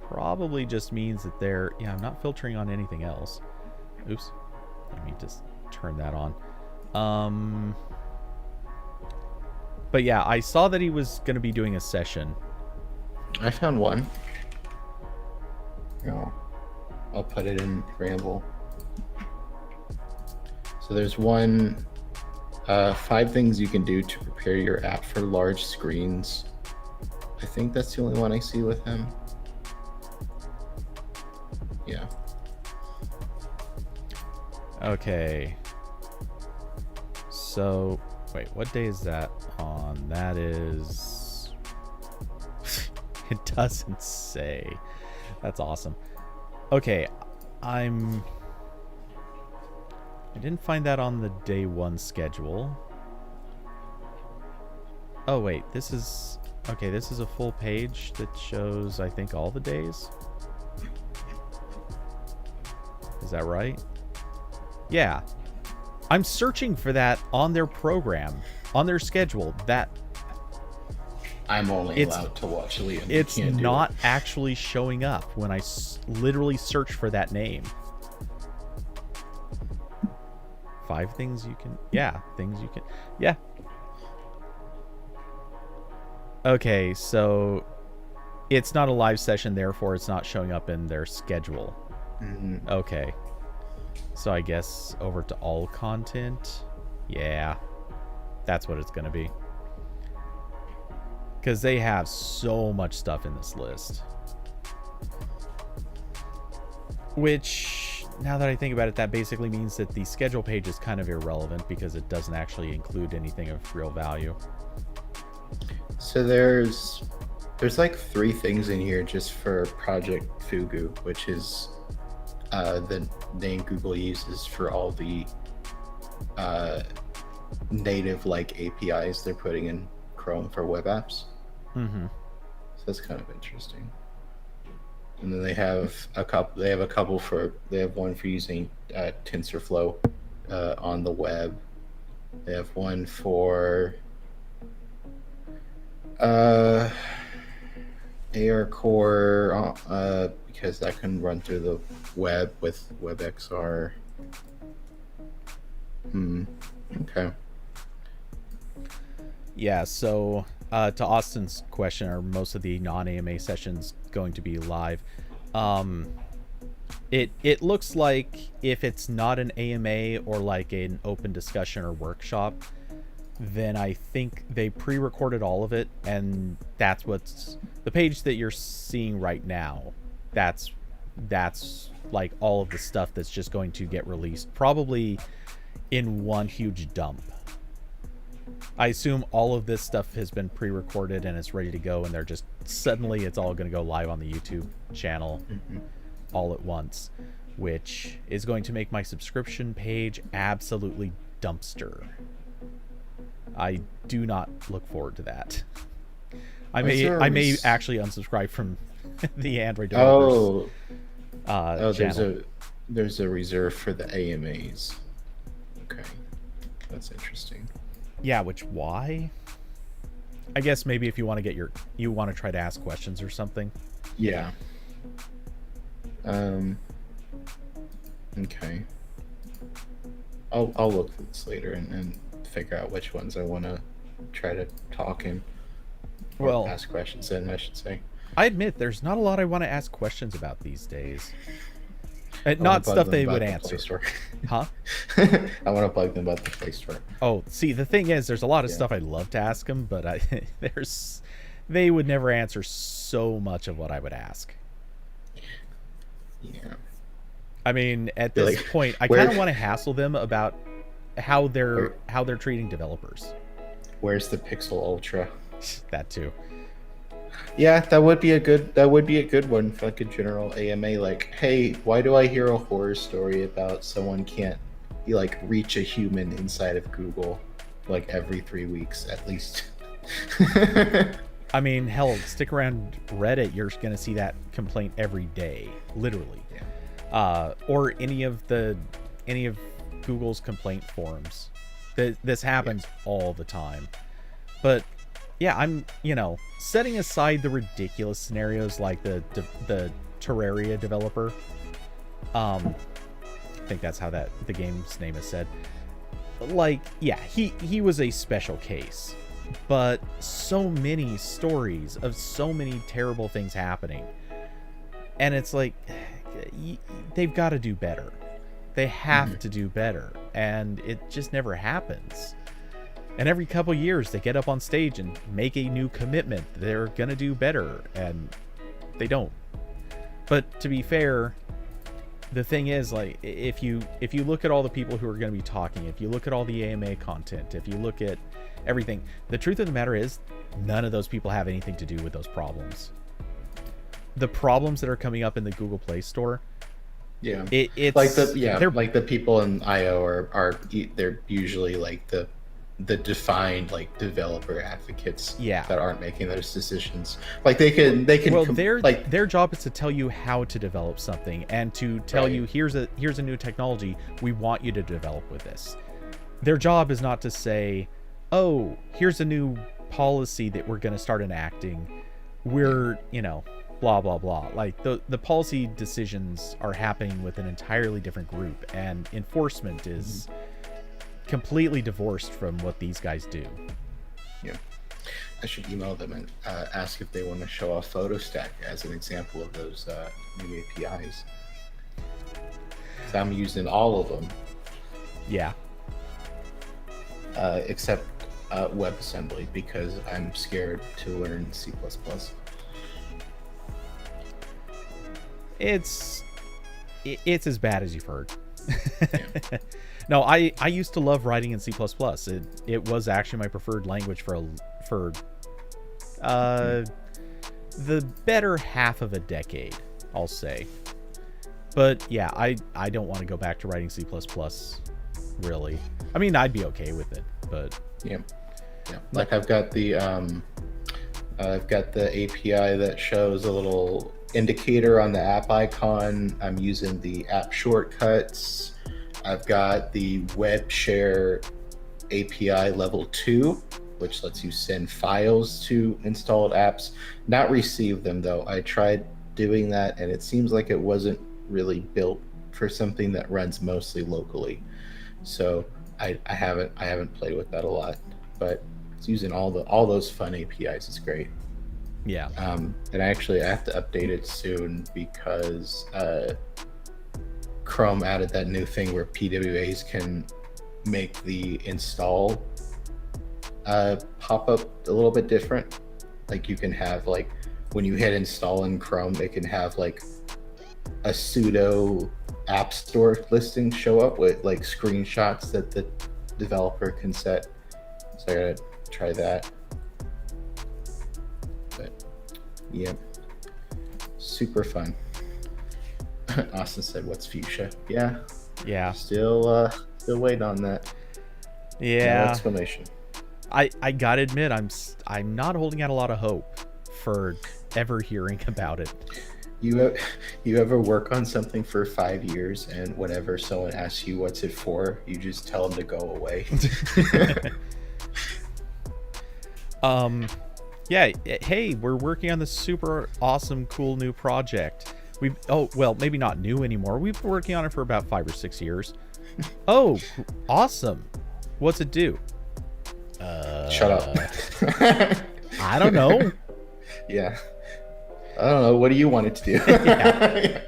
that they're... Yeah, I'm not filtering on anything else. Oops. Let me just turn that on. But yeah, I saw that he was going to be doing a session. I found one. No, I'll put it in Ramble. So there's one, 5 things you can do to prepare your app for large screens. I think that's the only one I see with him. Yeah. Okay. So, wait, what day is that on? That is... It doesn't say. That's awesome. Okay, I didn't find that on the day 1 schedule. Oh, wait, this is... Okay, this is a full page that shows, I think, all the days. Is that right? Yeah. I'm searching for that on their program, on their schedule. That I'm only allowed to watch Liam. It's not actually showing up when I literally search for that name. 5 things you can... Yeah, things you can... Yeah. Okay, so it's not a live session, therefore it's not showing up in their schedule. Mm-hmm. Okay. So I guess over to all content. Yeah. That's what it's going to be. Because they have so much stuff in this list. Which, now that I think about it, that basically means that the schedule page is kind of irrelevant because it doesn't actually include anything of real value. So there's like 3 things in here just for Project Fugu, which is the name Google uses for all the native like APIs they're putting in Chrome for web apps. Mm-hmm. So that's kind of interesting. And then they have a couple. They have one for using TensorFlow on the web. They have one for AR Core because that can run through the web with WebXR. Okay. Yeah, so To Austin's question, are most of the non-AMA sessions going to be live? Um, it looks like if it's not an AMA or like an open discussion or workshop, then I think they pre-recorded all of it, and that's what's the page that you're seeing right now. That's like all of the stuff that's just going to get released, probably in one huge dump. I assume all of this stuff has been pre-recorded and it's ready to go, and they're just suddenly it's all going to go live on the YouTube channel all at once, which is going to make my subscription page absolutely dumpster. I do not look forward to that. I may actually unsubscribe from the Android developers. Channel. There's a reserve for the AMAs. Okay, that's interesting. Yeah, which why? I guess maybe if you want to you want to try to ask questions or something. Yeah. Okay. I'll look at this later and figure out which ones I want to try to talk in. Or ask questions in, I should say. I admit there's not a lot I want to ask questions about these days. Not stuff they would answer. Huh? I want to bug them about the Play Store. Oh, see, the thing is, there's a lot of stuff I'd love to ask them, but they would never answer so much of what I would ask. Yeah. I mean, at this point, I kind of want to hassle them about how they're treating developers. Where's the Pixel Ultra? That too. Yeah, that would be a good one for like a general AMA. Like, hey, why do I hear a horror story about someone can't like reach a human inside of Google like every 3 weeks at least? I mean, hell, stick around Reddit, you're gonna see that complaint every day, literally. Yeah. Or any of Google's complaint forums. This happens all the time. But yeah, I'm, setting aside the ridiculous scenarios like the Terraria developer. I think that's how the game's name is said. Like, yeah, he was a special case. But so many stories of so many terrible things happening. And it's like, they've got to do better. They have to do better. And it just never happens. And every couple years, they get up on stage and make a new commitment. They're going to do better, and they don't. But to be fair, the thing is, like, if you look at all the people who are going to be talking, if you look at all the AMA content, if you look at everything, the truth of the matter is, none of those people have anything to do with those problems. The problems that are coming up in the Google Play Store, it's like the people in IO are they're usually like the defined like developer advocates that aren't making those decisions. Like they can their job is to tell you how to develop something and to tell you here's a new technology, we want you to develop with this. Their job is not to say, oh, here's a new policy that we're going to start enacting, we're blah blah blah. Like the policy decisions are happening with an entirely different group, and enforcement is completely divorced from what these guys do. Yeah, I should email them and ask if they want to show off PhotoStack as an example of those new APIs. So I'm using all of them. Yeah. Except WebAssembly, because I'm scared to learn C++. It's as bad as you've heard. No, I used to love writing in C++. It was actually my preferred language for the better half of a decade, I'll say. But yeah, I don't want to go back to writing C++, really. I mean, I'd be okay with it, but yeah. Like I've got the API that shows a little indicator on the app icon. I'm using the app shortcuts. I've got the web share API level 2, which lets you send files to installed apps, not receive them though. I tried doing that and it seems like it wasn't really built for something that runs mostly locally. So I haven't played with that a lot, but It's using all those fun APIs. It's great. Yeah. And I have to update it soon because Chrome added that new thing where PWAs can make the install pop up a little bit different. Like you can have like when you hit install in Chrome, it can have like a pseudo app store listing show up with like screenshots that the developer can set. So I gotta try that. But yeah, super fun. Austin said, "What's Fuchsia?" Yeah, still waiting on that. Yeah. No explanation. I gotta admit, I'm not holding out a lot of hope for ever hearing about it. You ever work on something for 5 years and whenever someone asks you what's it for, you just tell them to go away? Yeah, hey, we're working on this super awesome, cool new project. Maybe not new anymore. We've been working on it for about 5 or 6 years. Oh, awesome. What's it do? Shut up. I don't know. Yeah. I don't know. What do you want it to do? Yeah.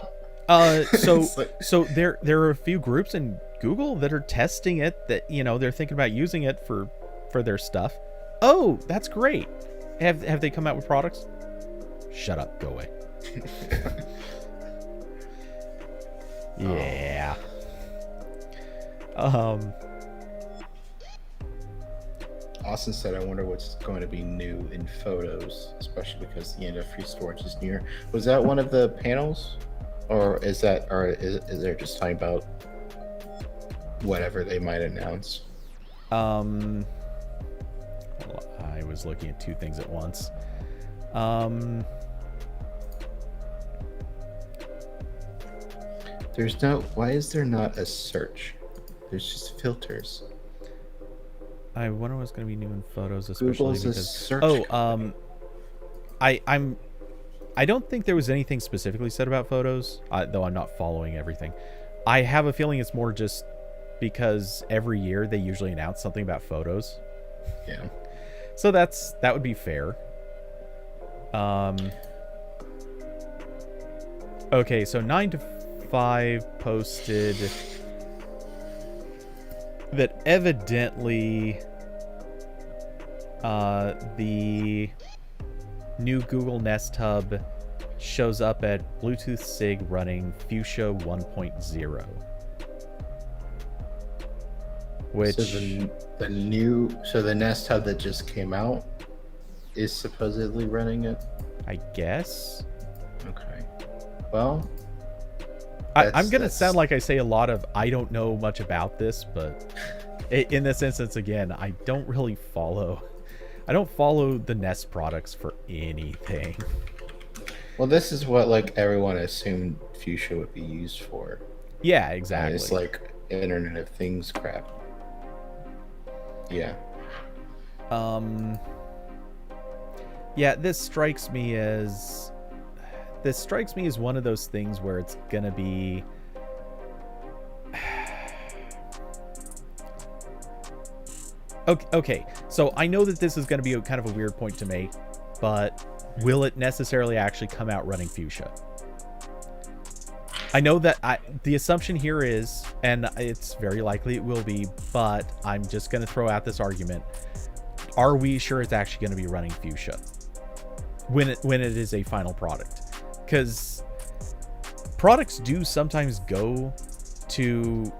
So there are a few groups in Google that are testing it, that they're thinking about using it for their stuff. Oh, that's great. Have they come out with products? Shut up. Go away. Yeah. Austin said, "I wonder what's going to be new in Photos, especially because the end of free storage is near." Was that one of the panels, or is there just talking about whatever they might announce? I was looking at two things at once. Why is there not a search? There's just filters. I wonder what's going to be new in Photos, especially Google's because... a search company. I don't think there was anything specifically said about Photos, though I'm not following everything. I have a feeling it's more just because every year they usually announce something about Photos. Yeah. So that would be fair. Okay, so 9 to 5 posted that evidently the new Google Nest Hub shows up at Bluetooth SIG running Fuchsia 1.0. Which so the Nest Hub that just came out is supposedly running it? I guess. Okay. Well, I'm going to sound like I say a lot of I don't know much about this, but in this instance, again, I don't follow the Nest products for anything. Well, this is what like everyone assumed Fuchsia would be used for. Yeah, exactly. It's like Internet of Things crap. Yeah. Yeah, this strikes me as one of those things where it's gonna be okay, so I know that this is gonna be kind of a weird point to make, but will it necessarily actually come out running Fuchsia? I know that the assumption here is, and it's very likely it will be, but I'm just going to throw out this argument. Are we sure it's actually going to be running Fuchsia when it is a final product? Because products do sometimes go to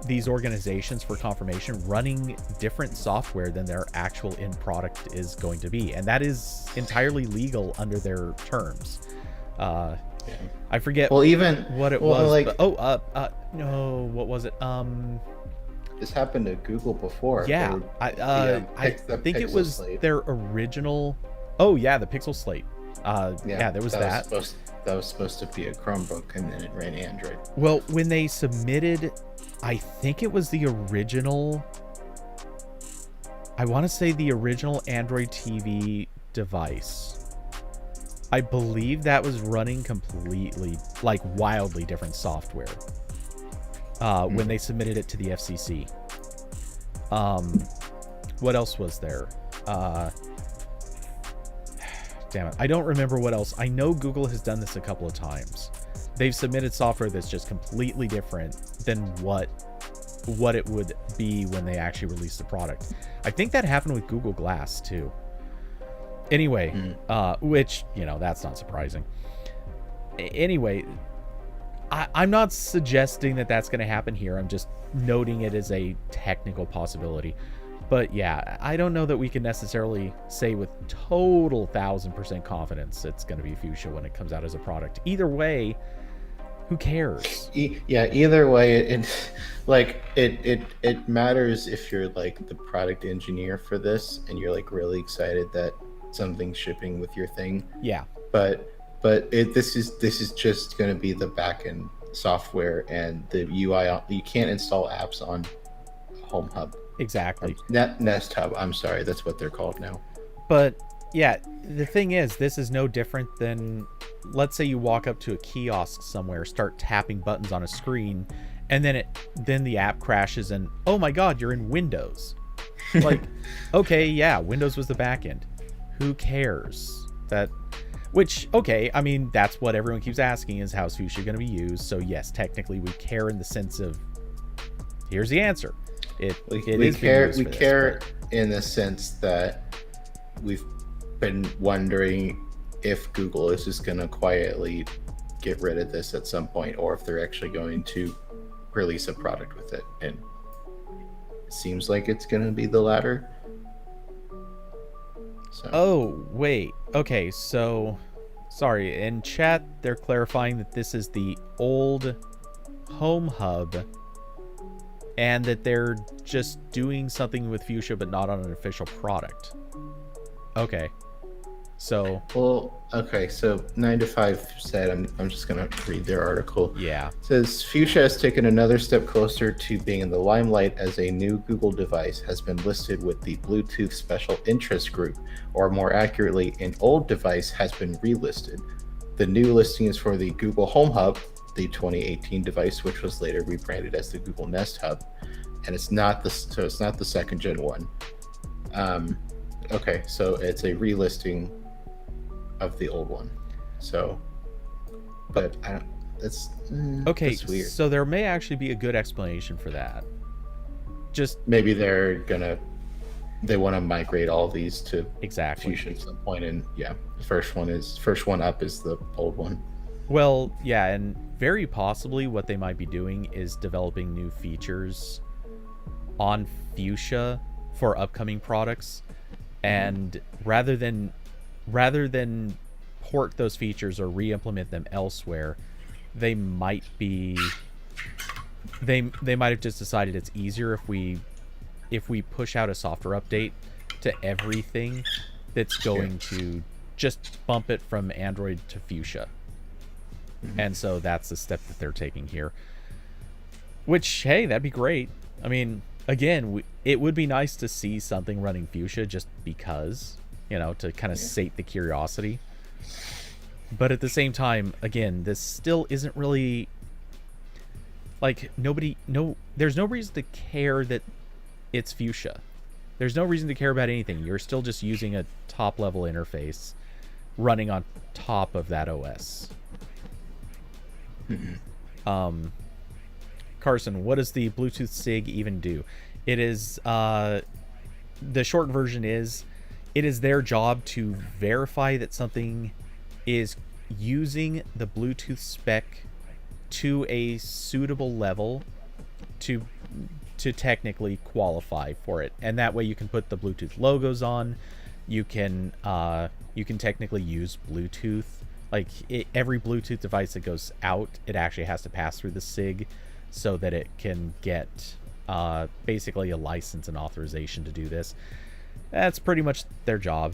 these organizations for confirmation running different software than their actual end product is going to be. And that is entirely legal under their terms. Yeah. I forget what it was. Like, no, what was it? This happened to Google before. Yeah, I think it was their original. Oh yeah, the Pixel Slate. Yeah, there was that. That was supposed to be a Chromebook, and then it ran Android. Well, when they submitted, I think it was the original. I want to say the original Android TV device. I believe that was running completely, like, wildly different software when they submitted it to the FCC. What else was there? Damn it. I don't remember what else. I know Google has done this a couple of times. They've submitted software that's just completely different than what it would be when they actually release the product. I think that happened with Google Glass too. Anyway, which, that's not surprising. Anyway, I'm not suggesting that that's going to happen here. I'm just noting it as a technical possibility. But yeah, I don't know that we can necessarily say with total 1000% confidence it's going to be Fuchsia when it comes out as a product. Either way, who cares? Yeah, either way, it matters if you're like the product engineer for this and you're like really excited that something's shipping with your thing. Yeah. But this is just going to be the backend software and the UI. You can't install apps on Home Hub. Exactly. Nest Hub. I'm sorry, that's what they're called now. But yeah, the thing is, this is no different than, let's say you walk up to a kiosk somewhere, start tapping buttons on a screen, and then the app crashes and, oh my god, you're in Windows. Like, okay, yeah, Windows was the backend. Who cares? Okay, I mean, that's what everyone keeps asking is how's Fuchsia going to be used. So yes, technically we care in the sense of, here's the answer. We care in the sense that we've been wondering if Google is just going to quietly get rid of this at some point, or if they're actually going to release a product with it. And it seems like it's going to be the latter. So. Oh, wait. Okay, so sorry. In chat, they're clarifying that this is the old Home Hub and that they're just doing something with Fuchsia but not on an official product. Okay. So 9 to 5 said, I'm just gonna read their article. Yeah. It says Fuchsia has taken another step closer to being in the limelight as a new Google device has been listed with the Bluetooth Special Interest Group, or more accurately, an old device has been relisted. The new listing is for the Google Home Hub, the 2018 device, which was later rebranded as the Google Nest Hub, and it's not the second gen one. Okay, so it's a relisting of the old one. So, but I don't. That's okay. That's weird. So there may actually be a good explanation for that. Just maybe they want to migrate all these to exactly Fuchsia at some point, and yeah, the first one up is the old one. Well, yeah, and very possibly what they might be doing is developing new features on Fuchsia for upcoming products, and rather than port those features or re-implement them elsewhere, they might have just decided it's easier if we push out a software update to everything that's going to just bump it from Android to Fuchsia. And so that's the step that they're taking here. Which, hey, that'd be great. I mean, again, it would be nice to see something running Fuchsia just because, to kind of sate the curiosity. But at the same time, again, this still isn't really like there's no reason to care that it's Fuchsia. There's no reason to care about anything. You're still just using a top level interface running on top of that OS. Carson, what does the Bluetooth SIG even do? It is the short version is it is their job to verify that something is using the Bluetooth spec to a suitable level to technically qualify for it, and that way you can put the Bluetooth logos on. You can technically use Bluetooth. Like every Bluetooth device that goes out, it actually has to pass through the SIG so that it can get basically a license and authorization to do this. That's pretty much their job.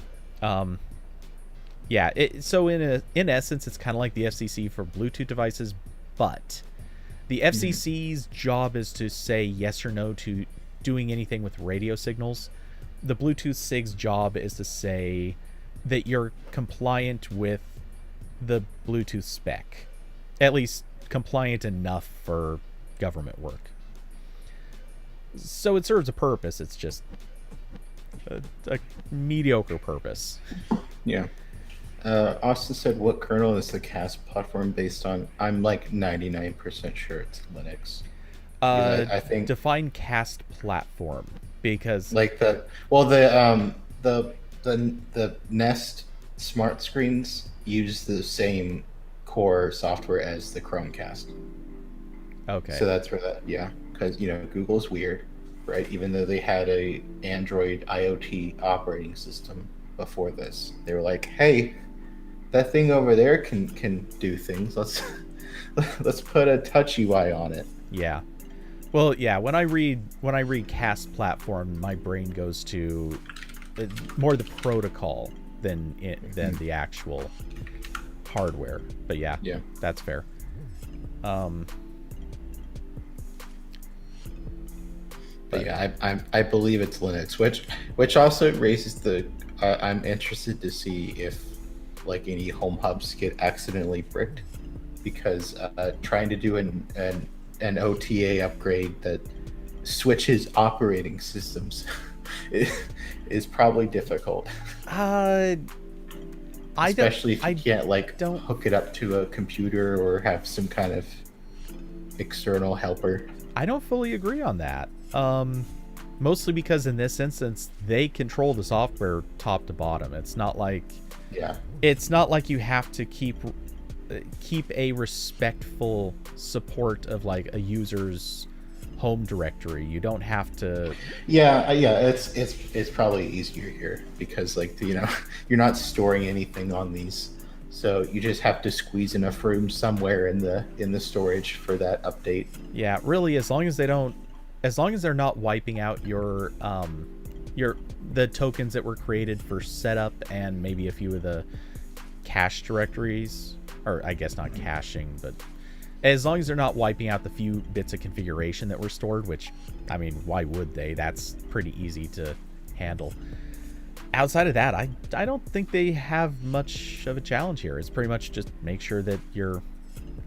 Yeah. So in essence, it's kind of like the FCC for Bluetooth devices, but the FCC's job is to say yes or no to doing anything with radio signals. The Bluetooth SIG's job is to say that you're compliant with the Bluetooth spec, at least compliant enough for government work. So it serves a purpose. It's just a mediocre purpose. Yeah. Austin said, "What kernel is the cast platform based on?" I'm like 99% sure it's Linux, because I think Define cast platform, because like the the Nest smart screens use the same core software as the Chromecast. okay, So that's where because Google's weird, right? Even though they had a Android IoT operating system before this, they were like, "Hey, that thing over there can do things. Let's put a touch UI on it." yeah. Well, yeah. When I read cast platform, my brain goes to more the protocol than the actual hardware. But yeah, Yeah. that's fair. But yeah, I believe it's Linux, which also raises the. I'm interested to see if like any home hubs get accidentally bricked, because trying to do an OTA upgrade that switches operating systems is probably difficult. Especially if you can't hook it up to a computer or have some kind of external helper. I don't fully agree on that. Mostly because in this instance, they control the software top to bottom. It's not like you have to keep a respectful support of like a user's home directory. You don't have to. Yeah. It's probably easier here because you're not storing anything on these, so you just have to squeeze enough room somewhere in the storage for that update. Yeah, really, as long as they're not wiping out your the tokens that were created for setup and maybe a few of the cache directories, or I guess not caching, but as long as they're not wiping out the few bits of configuration that were stored, which, I mean, why would they? That's pretty easy to handle. Outside of that, I don't think they have much of a challenge here. It's pretty much just make sure that your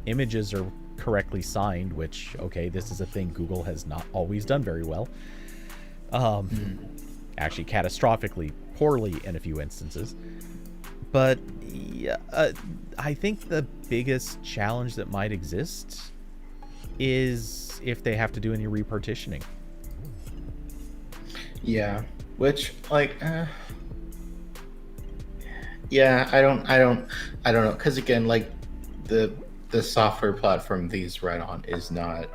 images are correctly signed, which, okay, this is a thing Google has not always done very well. Actually, catastrophically poorly in a few instances. But yeah, I think the biggest challenge that might exist is if they have to do any repartitioning. Yeah, which yeah, I don't know, because again, like the software platform these run on it's not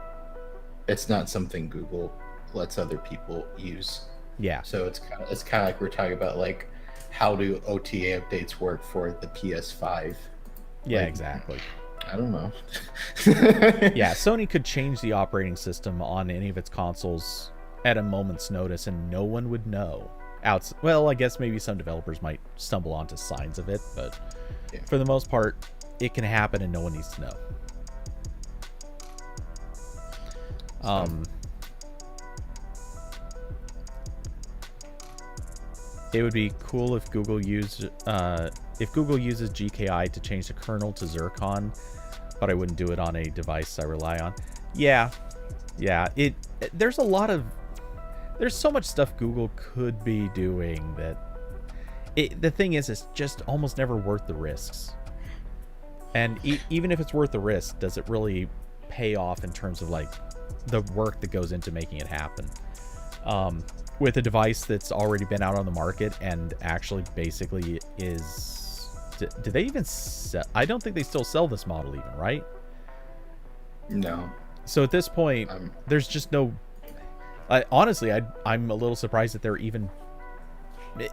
something Google lets other people use. Yeah. So it's kind of like we're talking about, like, how do OTA updates work for the PS5? Yeah, exactly. I don't know. Yeah, Sony could change the operating system on any of its consoles at a moment's notice, and no one would know. Well, I guess maybe some developers might stumble onto signs of it, but yeah, for the most part, it can happen and no one needs to know. It would be cool if Google uses GKI to change the kernel to Zircon, but I wouldn't do it on a device I rely on. Yeah. There's so much stuff Google could be doing that the thing is, it's just almost never worth the risks. And even if it's worth the risk, does it really pay off in terms of like the work that goes into making it happen? With a device that's already been out on the market and actually basically is... Do they even sell? I don't think they still sell this model even, right? No. So at this point, there's just no... honestly, I'm a little surprised that they're even...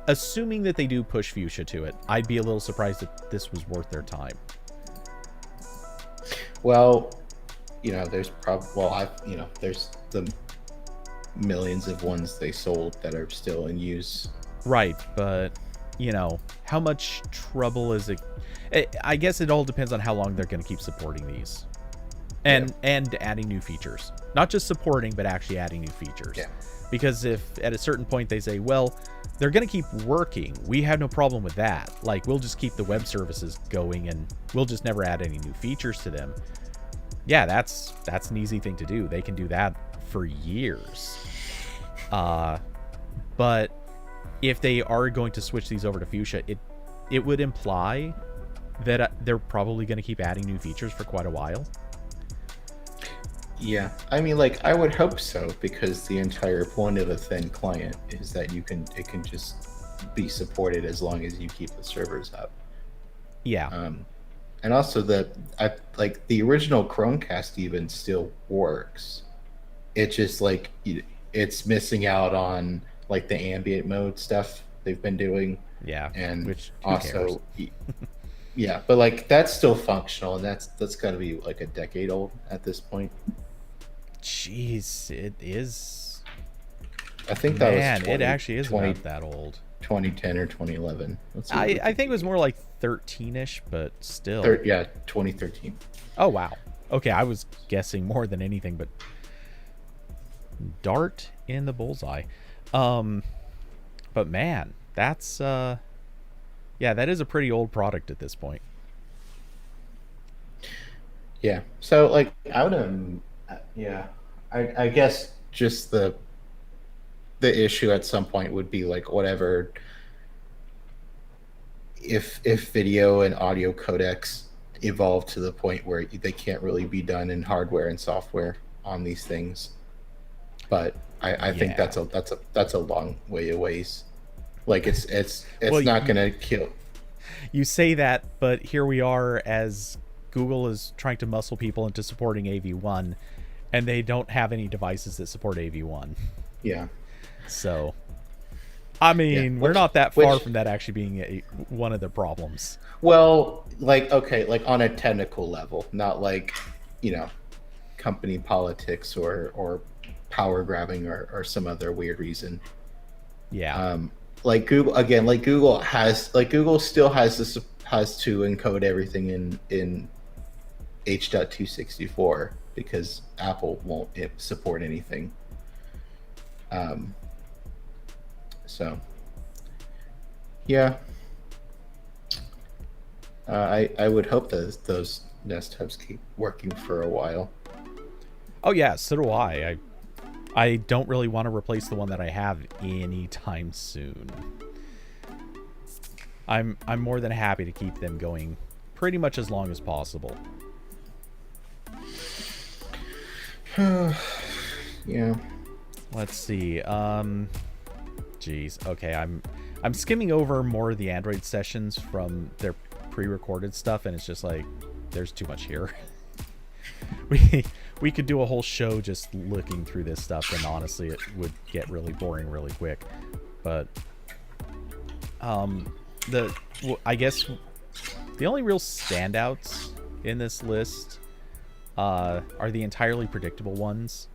Assuming that they do push Fuchsia to it, I'd be a little surprised that this was worth their time. Well, there's there's the millions of ones they sold that are still in use. Right, but how much trouble is it? I guess it all depends on how long they're going to keep supporting these, and adding new features. Not just supporting, but actually adding new features. Yeah. Because if at a certain point they say, well, they're going to keep working, we have no problem with that. Like, we'll just keep the web services going and we'll just never add any new features to them. Yeah, that's an easy thing to do. They can do that for years. But if they are going to switch these over to Fuchsia, it would imply that they're probably going to keep adding new features for quite a while. Yeah, I mean, like, I would hope so, because the entire point of a thin client is that it can just be supported as long as you keep the servers up. Yeah. And also like the original Chromecast even still works. It just like it's missing out on like the ambient mode stuff they've been doing. Yeah. And which also, yeah, but like that's still functional, and that's got to be like a decade old at this point. Jeez, it is. I think that was it actually is about that old. 2010 or 2011. I think it was more like 13ish, but still. Yeah, 2013. Oh wow. Okay, I was guessing more than anything, but dart in the bullseye. But man, that's yeah, that is a pretty old product at this point. Yeah. So like I would yeah, I guess just the issue at some point would be like whatever, if video and audio codecs evolve to the point where they can't really be done in hardware and software on these things. But I think that's a long way away. Like it's well, not gonna kill. You say that, but here we are as Google is trying to muscle people into supporting AV1, and they don't have any devices that support AV1. Yeah. So, I mean, we're not that far from that actually being one of the problems. Well, like, okay, like on a technical level, not like, company politics or power grabbing or some other weird reason. Yeah. Like Google, again, like Google still has to encode everything in H.264 because Apple won't support anything. So, yeah, I would hope that those Nest Hubs keep working for a while. Oh yeah, so do I. I don't really want to replace the one that I have anytime soon. I'm more than happy to keep them going pretty much as long as possible. Yeah. Let's see. Geez. Okay, I'm skimming over more of the Android sessions from their pre-recorded stuff, and it's just like there's too much here. We could do a whole show just looking through this stuff, and honestly, it would get really boring really quick. But I guess the only real standouts in this list are the entirely predictable ones,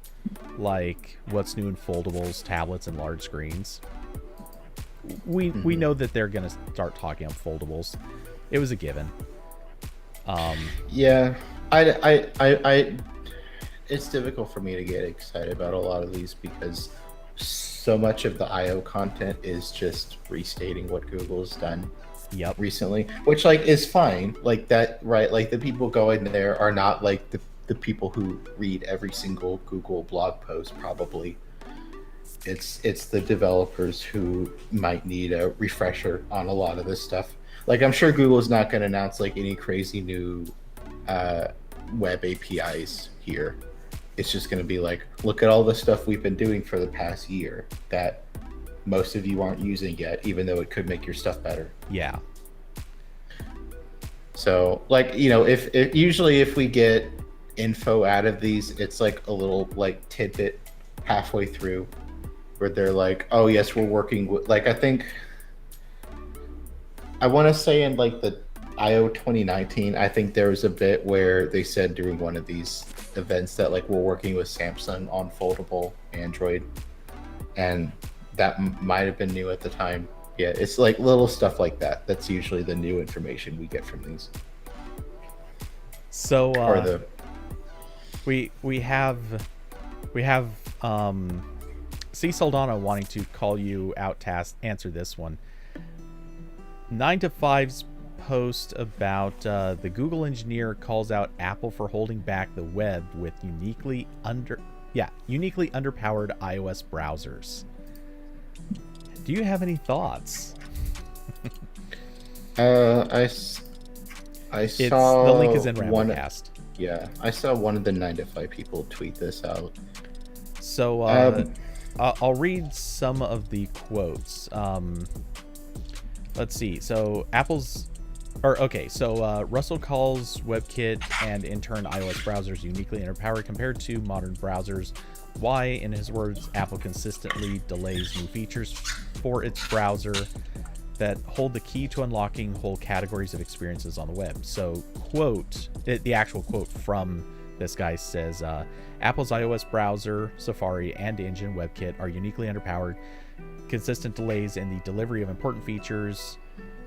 like what's new in foldables, tablets, and large screens. We know that they're gonna start talking about foldables. It was a given. Yeah, I it's difficult for me to get excited about a lot of these because so much of the I/O content is just restating what Google's done recently, which like is fine, like that, right? Like the people going there are not like the people who read every single Google blog post. Probably it's the developers who might need a refresher on a lot of this stuff. Like I'm sure Google's not going to announce like any crazy new web APIs here. It's just going to be like, look at all the stuff we've been doing for the past year that most of you aren't using yet, even though it could make your stuff better. Yeah. So like, if usually if we get info out of these, it's like a little like tidbit halfway through where they're like, oh yes, we're working with, like, I want to say in like the I/O 2019, I think there was a bit where they said during one of these events that like we're working with Samsung on foldable Android, and that might have been new at the time. Yeah, it's like little stuff like that. That's usually the new information we get from these. So we have C Saldana wanting to call you out to answer this one. 9 to 5's post about the Google engineer calls out Apple for holding back the web with uniquely underpowered iOS browsers. Do you have any thoughts? I The saw link is in one. RambleCast. Yeah, I saw one of the 9 to 5 people tweet this out. So I'll read some of the quotes. Let's see. So Russell calls WebKit and in turn iOS browsers uniquely underpowered compared to modern browsers. Why, in his words, Apple consistently delays new features for its browser that hold the key to unlocking whole categories of experiences on the web. So, quote, the actual quote from this guy says, Apple's iOS browser, Safari, and engine WebKit are uniquely underpowered. Consistent delays in the delivery of important features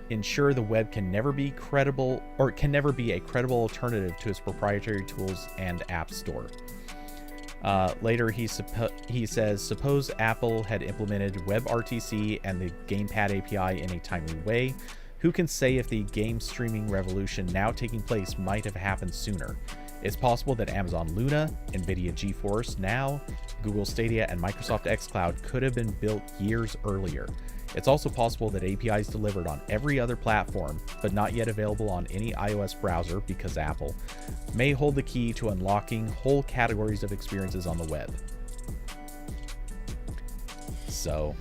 ensure the web can never be a credible alternative to its proprietary tools and app store. Later, he says, suppose Apple had implemented WebRTC and the Gamepad API in a timely way. Who can say if the game streaming revolution now taking place might have happened sooner? It's possible that Amazon Luna, NVIDIA GeForce Now, Google Stadia, and Microsoft xCloud could have been built years earlier. It's also possible that APIs delivered on every other platform, but not yet available on any iOS browser because Apple, may hold the key to unlocking whole categories of experiences on the web. So,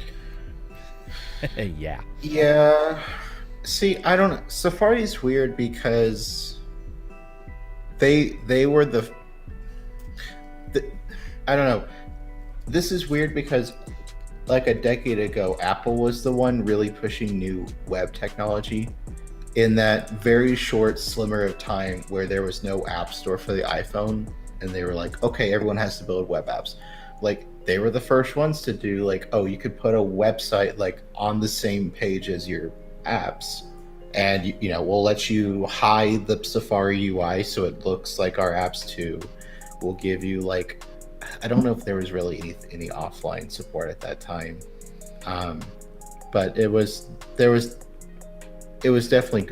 yeah. Yeah. See, I don't. Safari's weird because they were the I don't know. This is weird because like a decade ago, Apple was the one really pushing new web technology in that very short slimmer of time where there was no app store for the iPhone, and they were like, okay, everyone has to build web apps. Like they were the first ones to do like, oh, you could put a website like on the same page as your apps, and you know, we'll let you hide the Safari UI so it looks like our apps too. We'll give you like, I don't know if there was really any offline support at that time, but it was definitely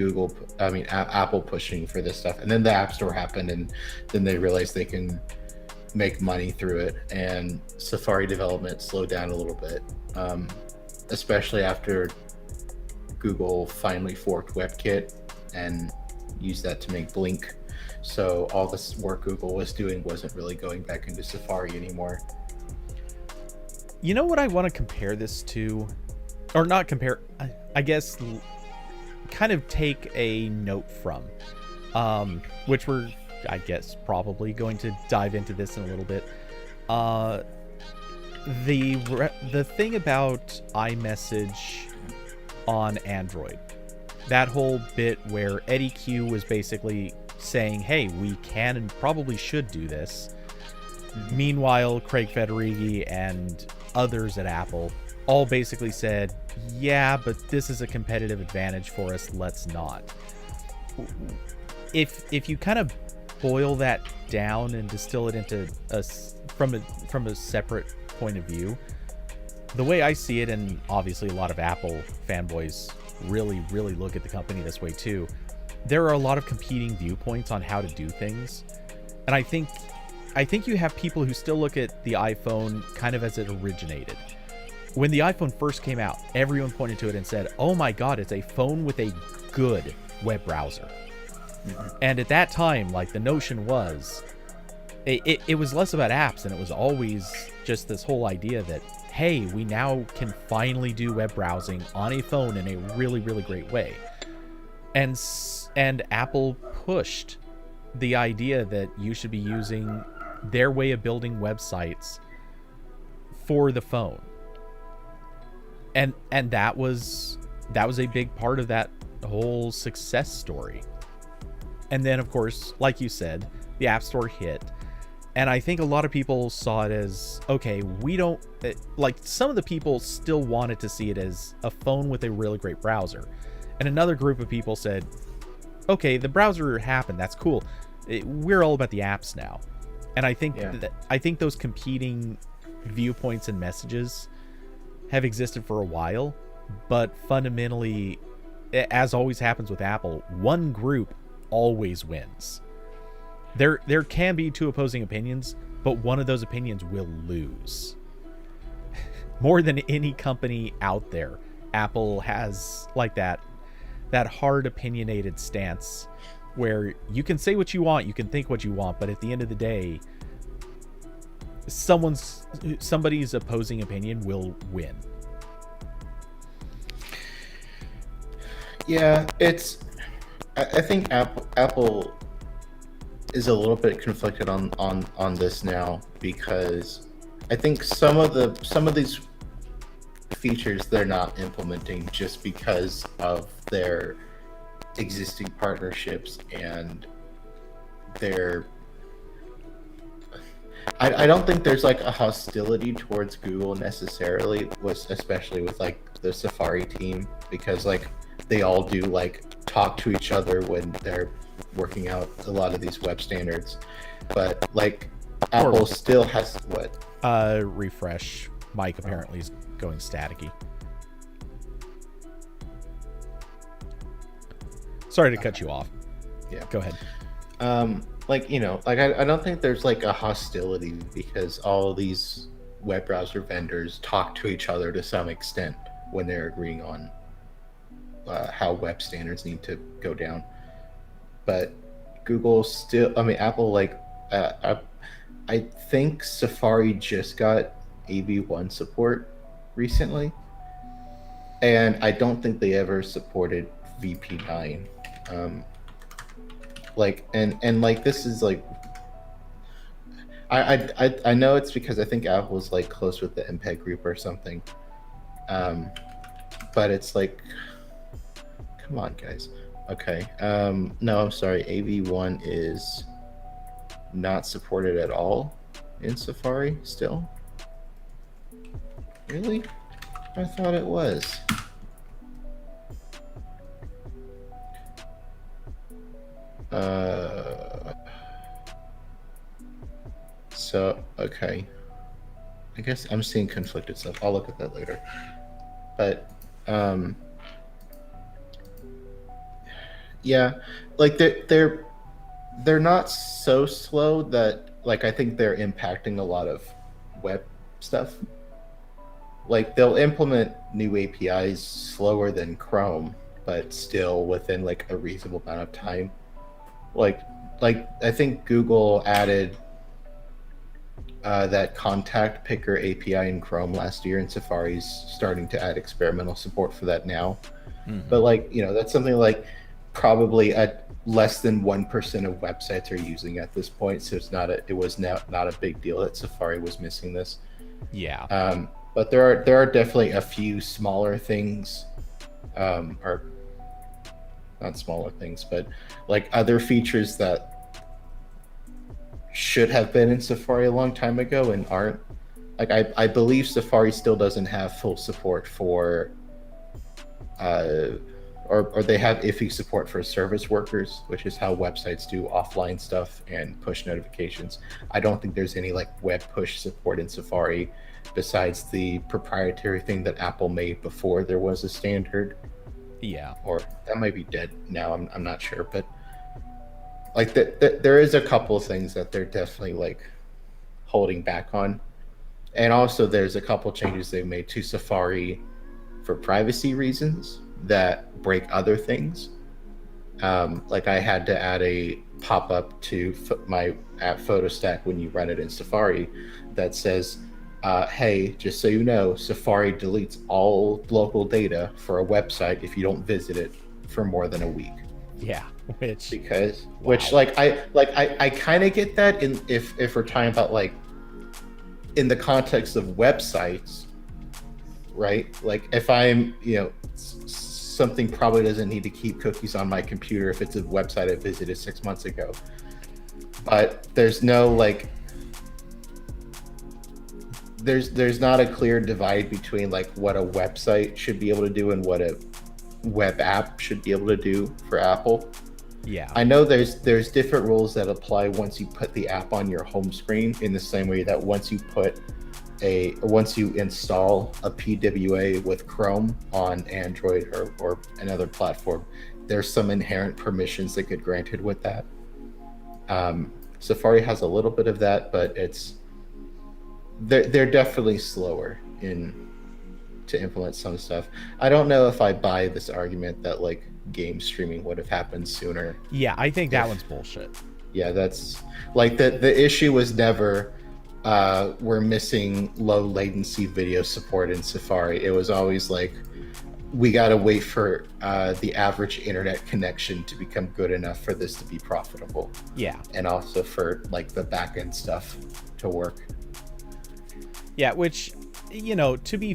Apple pushing for this stuff, and then the App Store happened, and then they realized they can make money through it, and Safari development slowed down a little bit, especially after Google finally forked WebKit and used that to make Blink. So all this work Google was doing wasn't really going back into Safari anymore. You know what I want to compare this to? Or not compare, I guess kind of take a note from, which we're, I guess, probably going to dive into this in a little bit. The thing about iMessage on Android, that whole bit where Eddie Q was basically saying, hey, we can and probably should do this. Meanwhile, Craig Federighi and others at Apple all basically said, yeah, but this is a competitive advantage for us, let's not. If you kind of boil that down and distill it into from a separate point of view, the way I see it, and obviously a lot of Apple fanboys really look at the company this way too, there are a lot of competing viewpoints on how to do things. And I think you have people who still look at the iPhone kind of as it originated. When the iPhone first came out, everyone pointed to it and said, oh my God, it's a phone with a good web browser. And at that time, like, the notion was, it was less about apps, and it was always just this whole idea that, hey, we now can finally do web browsing on a phone in a really great way. And Apple pushed the idea that you should be using their way of building websites for the phone. And that was a big part of that whole success story. And then, of course, like you said, the App Store hit. And I think a lot of people saw it as, okay, we don't, like, some of the people still wanted to see it as a phone with a really great browser. And another group of people said, okay, the browser happened, that's cool. We're all about the apps now. And I think I think those competing viewpoints and messages have existed for a while, but fundamentally, as always happens with Apple, one group always wins. There can be two opposing opinions, but one of those opinions will lose. more than any company out there, Apple has like that hard opinionated stance where you can say what you want, you can think what you want, but at the end of the day, somebody's opposing opinion will win. Yeah, I think Apple is a little bit conflicted on this now, because I think some of these features they're not implementing just because of their existing partnerships and their I don't think there's like a hostility towards Google necessarily, especially with like the Safari team, because like they all do like talk to each other when they're working out a lot of these web standards. But like Apple still has what? Refresh. Mike apparently is going staticky. Sorry to cut you off. Yeah. Go ahead. Like, you know, like I don't think there's like a hostility because all these web browser vendors talk to each other to some extent when they're agreeing on how web standards need to go down. But Google still, I mean, Apple, like, I think Safari just got AV1 support recently, and I don't think they ever supported VP9. Like, and like, this is like, I know it's because I think Apple's like close with the MPEG group or something. But it's like, come on, guys. Okay. No, I'm sorry. AV1 is not supported at all in Safari still. Really? I thought it was. So, okay. I guess I'm seeing conflicted stuff. I'll look at that later. But, yeah, like they're not so slow that, like, I think they're impacting a lot of web stuff. Like, they'll implement new APIs slower than Chrome, but still within like a reasonable amount of time. Like I think Google added that contact picker API in Chrome last year, and Safari's starting to add experimental support for that now. Mm-hmm. But like, you know, that's something like probably at less than 1% of websites are using at this point. So it was not a big deal that Safari was missing this. Yeah. But there are definitely a few smaller things, or not smaller things, but like other features that should have been in Safari a long time ago and aren't. Like I believe Safari still doesn't have full support for or they have iffy support for service workers, which is how websites do offline stuff and push notifications. I don't think there's any like web push support in Safari besides the proprietary thing that Apple made before there was a standard. Yeah. Or that might be dead now. I'm not sure, but like there is a couple of things that they're definitely like holding back on. And also there's a couple changes they've made to Safari for privacy reasons that break other things. Like I had to add a pop-up to my app PhotoStack when you run it in Safari that says, hey, just so you know, Safari deletes all local data for a website if you don't visit it for more than a week. Yeah, which like I kind of get that if we're talking about like in the context of websites, right? Like if I'm, you know, something probably doesn't need to keep cookies on my computer if it's a website I visited 6 months ago. But there's no like there's not a clear divide between like what a website should be able to do and what a web app should be able to do for Apple. Yeah. I know there's different rules that apply once you put the app on your home screen, in the same way that once you install a PWA with Chrome on Android or another platform, there's some inherent permissions that get granted with that. Safari has a little bit of that, but they're definitely slower in to implement some stuff. I don't know if I buy this argument that like game streaming would have happened sooner. Yeah, I think that one's bullshit. Yeah, that's like the issue was never we're missing low latency video support in Safari. It was always like we got to wait for the average internet connection to become good enough for this to be profitable. Yeah. And also for like the back-end stuff to work. Yeah, which, you know, to be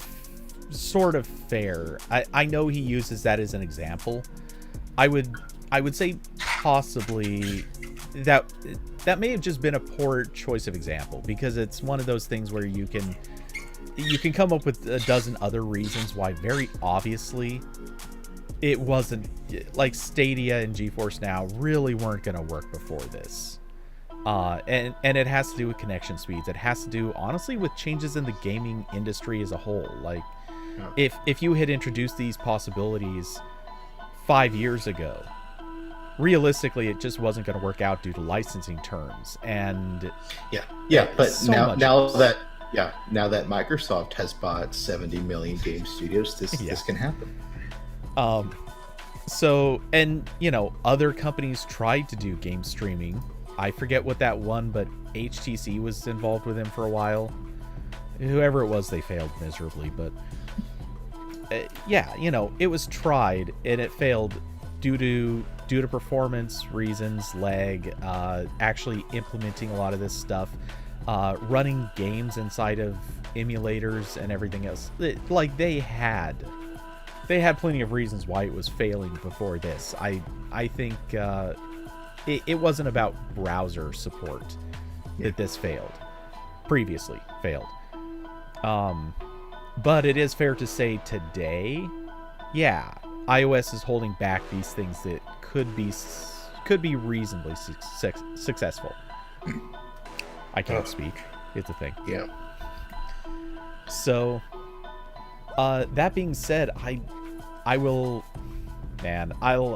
sort of fair, I know he uses that as an example. I would say possibly that may have just been a poor choice of example, because it's one of those things where you can come up with a dozen other reasons why very obviously it wasn't, like Stadia and GeForce Now really weren't going to work before this. And it has to do with connection speeds. It has to do, honestly, with changes in the gaming industry as a whole. Like, if you had introduced these possibilities 5 years ago, realistically, it just wasn't going to work out due to licensing terms. And but so now that Microsoft has bought 70 million game studios, this can happen. So, and you know, other companies tried to do game streaming. I forget what that one, but HTC was involved with him for a while. Whoever it was, they failed miserably. But yeah, you know, it was tried and it failed due to performance reasons, lag, actually implementing a lot of this stuff, running games inside of emulators and everything else. Like they had plenty of reasons why it was failing before this. I think it wasn't about browser support that this previously failed. But it is fair to say today, yeah, iOS is holding back these things that could be reasonably successful. I can't speak. It's a thing. Yeah. So, that being said, I'll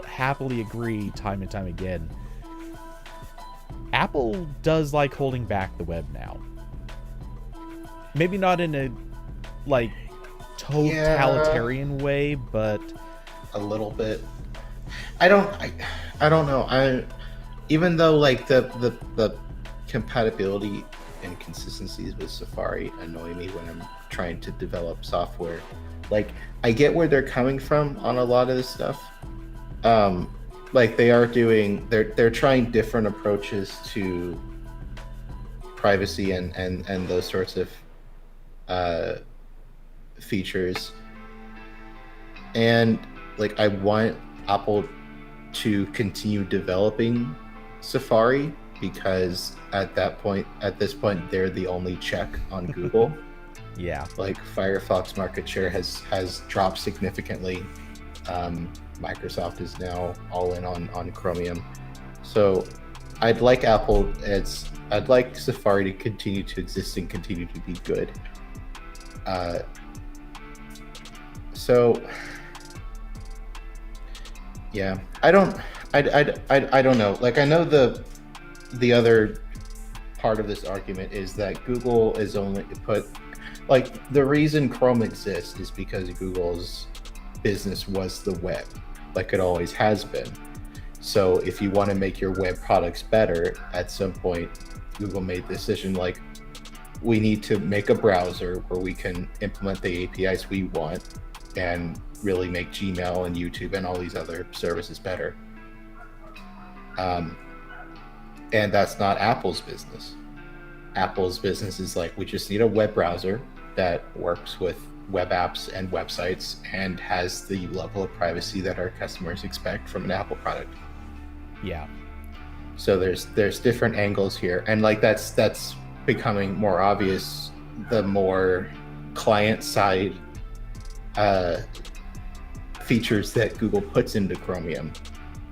happily agree time and time again. Apple does like holding back the web now. Maybe not in a like totalitarian way, but a little bit. I don't know. Even though like the compatibility and consistencies with Safari annoy me when I'm trying to develop software. Like I get where they're coming from on a lot of this stuff. Like they're trying different approaches to privacy and those sorts of features. And like I want Apple to continue developing Safari, because at this point they're the only check on Google. Yeah. Like Firefox market share has dropped significantly. Microsoft is now all in on Chromium. So I'd like Safari to continue to exist and continue to be good. So yeah, I don't know. Like I know the other part of this argument is that Google is only like the reason Chrome exists is because Google's business was the web, like it always has been. So if you want to make your web products better, at some point Google made the decision like we need to make a browser where we can implement the APIs we want and really make Gmail and YouTube and all these other services better. And that's not Apple's business. Apple's business is like, we just need a web browser that works with web apps and websites and has the level of privacy that our customers expect from an Apple product. Yeah. So there's different angles here, and like that's becoming more obvious the more client side features that Google puts into Chromium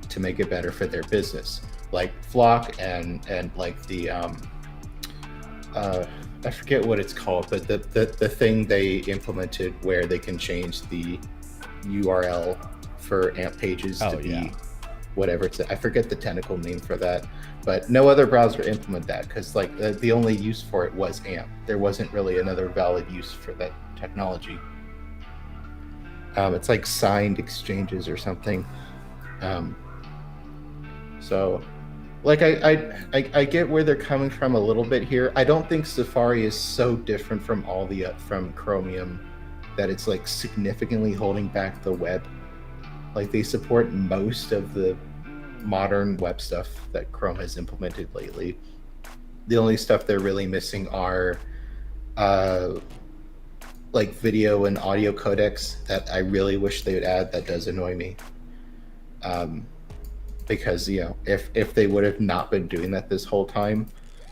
to make it better for their business, like Flock and like the I forget what it's called, but the thing they implemented where they can change the URL for AMP pages to be whatever it's. I forget the technical name for that, but no other browser implement that because like the only use for it was AMP. There wasn't really another valid use for that technology. It's like signed exchanges or something. Um, so, like I get where they're coming from a little bit here. I don't think Safari is so different from all the from Chromium that it's like significantly holding back the web. Like they support most of the modern web stuff that Chrome has implemented lately. The only stuff they're really missing are uh, like video and audio codecs that I really wish they would add. That does annoy me. Um, because if they would have not been doing that this whole time,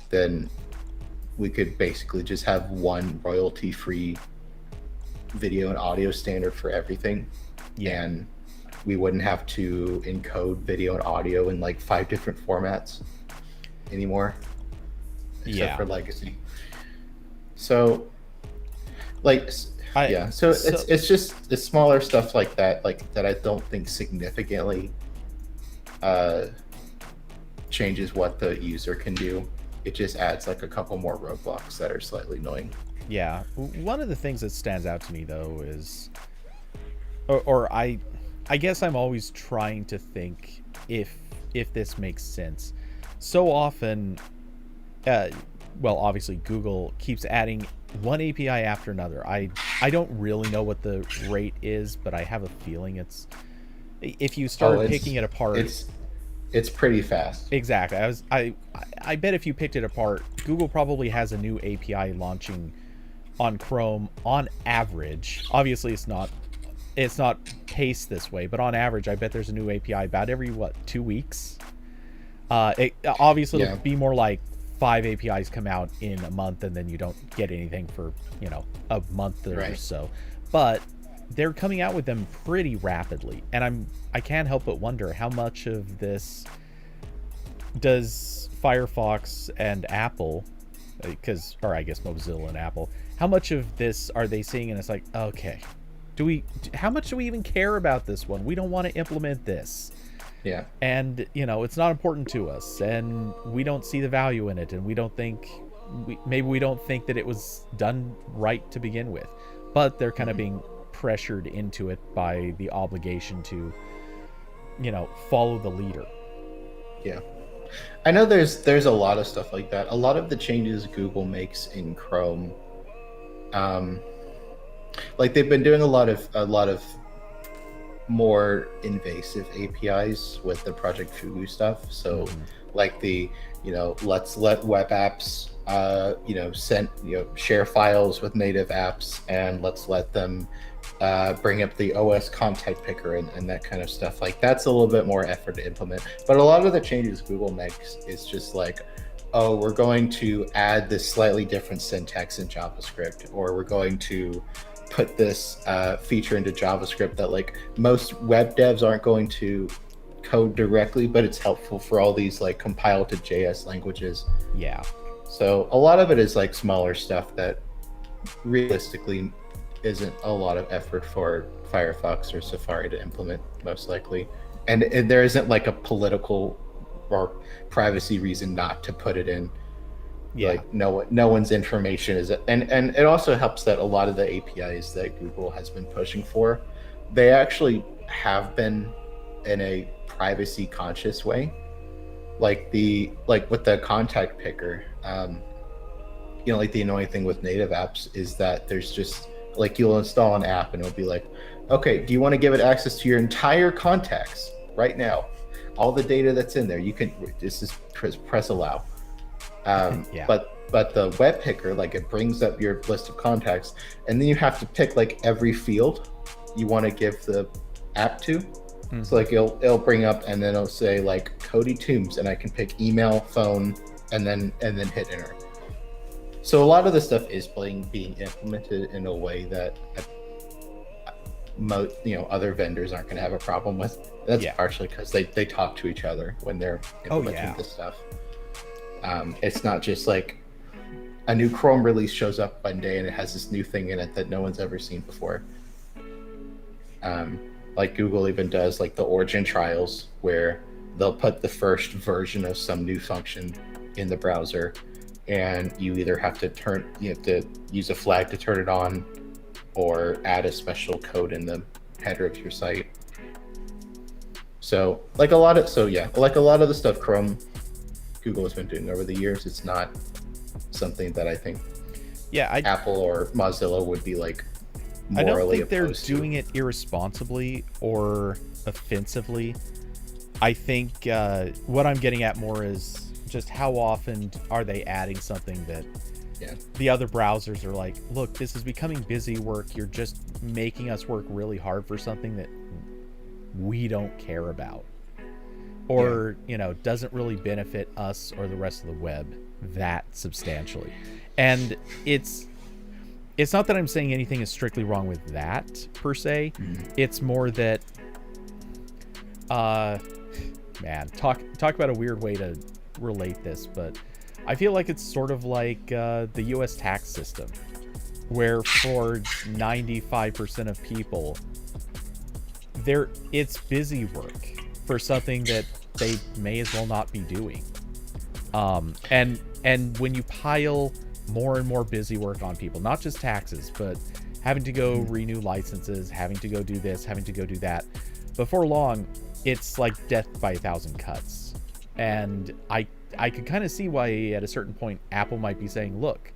then we could basically just have one royalty free video and audio standard for everything. Yeah. And we wouldn't have to encode video and audio in like 5 different formats anymore, except for legacy. So like so it's just it's smaller stuff like that I don't think significantly changes what the user can do. It just adds like a couple more roadblocks that are slightly annoying. Yeah. One of the things that stands out to me though is, or I guess I'm always trying to think if this makes sense. So often, well, obviously Google keeps adding one API after another. I don't really know what the rate is, but I have a feeling it's, if you start picking it apart, it's pretty fast. Exactly. I bet if you picked it apart, Google probably has a new API launching on Chrome on average. Obviously it's not paced this way, but on average I bet there's a new API about every 2 weeks. It'll be more like 5 APIs come out in a month and then you don't get anything for a month or so, but they're coming out with them pretty rapidly, and I can't help but wonder how much of this does Firefox and Apple, or I guess Mozilla and Apple, how much of this are they seeing and it's like, okay, how much do we even care about this one? We don't want to implement this. Yeah. And it's not important to us, and we don't see the value in it, and we don't think that it was done right to begin with, but they're kind of being pressured into it by the obligation to follow the leader. Yeah, I know there's a lot of stuff like that. A lot of the changes Google makes in Chrome, like they've been doing a lot of more invasive APIs with the Project Fugu stuff. So like the let's let web apps share files with native apps, and let's let them bring up the OS content picker and that kind of stuff. Like that's a little bit more effort to implement, but a lot of the changes Google makes is just like, oh, we're going to add this slightly different syntax in JavaScript, or we're going to put this feature into JavaScript that like most web devs aren't going to code directly, but it's helpful for all these like compile to JS languages. Yeah. So a lot of it is like smaller stuff that realistically isn't a lot of effort for Firefox or Safari to implement, most likely. And there isn't like a political or privacy reason not to put it in. Yeah. Like no one's information is, and it also helps that a lot of the APIs that Google has been pushing for, they actually have been in a privacy conscious way. Like with the contact picker, like the annoying thing with native apps is that there's just like you'll install an app and it'll be like, okay, do you want to give it access to your entire contacts right now? All the data that's in there, you can just press allow. Yeah. But the web picker, like it brings up your list of contacts, and then you have to pick like every field you want to give the app to. Mm-hmm. So like it'll bring up, and then it'll say like Cody Toombs, and I can pick email, phone, and then hit enter. So a lot of this stuff is being implemented in a way that other vendors aren't going to have a problem with. That's partially because they talk to each other when they're implementing this stuff. It's not just like a new Chrome release shows up one day and it has this new thing in it that no one's ever seen before. Like Google even does like the origin trials, where they'll put the first version of some new function in the browser, and you either have to use a flag to turn it on, or add a special code in the header of your site. So like a lot of the stuff Google has been doing over the years, it's not something that I think Apple or Mozilla would be like morally I don't think they're opposed doing to. it irresponsibly or offensively. I think what I'm getting at more is just how often are they adding something that the other browsers are like, look, this is becoming busy work. You're just making us work really hard for something that we don't care about. Or, doesn't really benefit us or the rest of the web that substantially. And it's not that I'm saying anything is strictly wrong with that, per se. It's more that, man, talk about a weird way to relate this, but I feel like it's sort of like the U.S. tax system, where for 95% of people, it's busy work for something that they may as well not be doing. And when you pile more and more busy work on people, not just taxes, but having to go renew licenses, having to go do this, having to go do that, before long, it's like death by a thousand cuts. And I could kind of see why at a certain point Apple might be saying, look,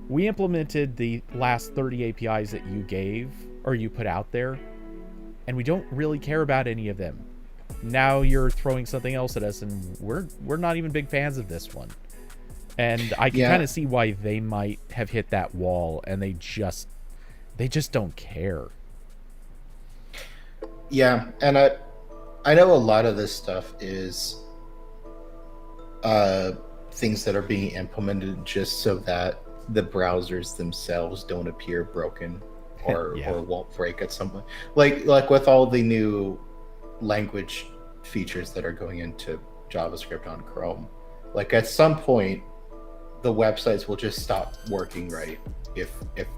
we implemented the last 30 APIs that you gave or you put out there, and we don't really care about any of them. Now you're throwing something else at us, and we're not even big fans of this one. And I can kind of see why they might have hit that wall, and they just don't care. Yeah, and I know a lot of this stuff is things that are being implemented just so that the browsers themselves don't appear broken or won't break at some point. Like with all the new language features that are going into JavaScript on Chrome, like at some point the websites will just stop working right if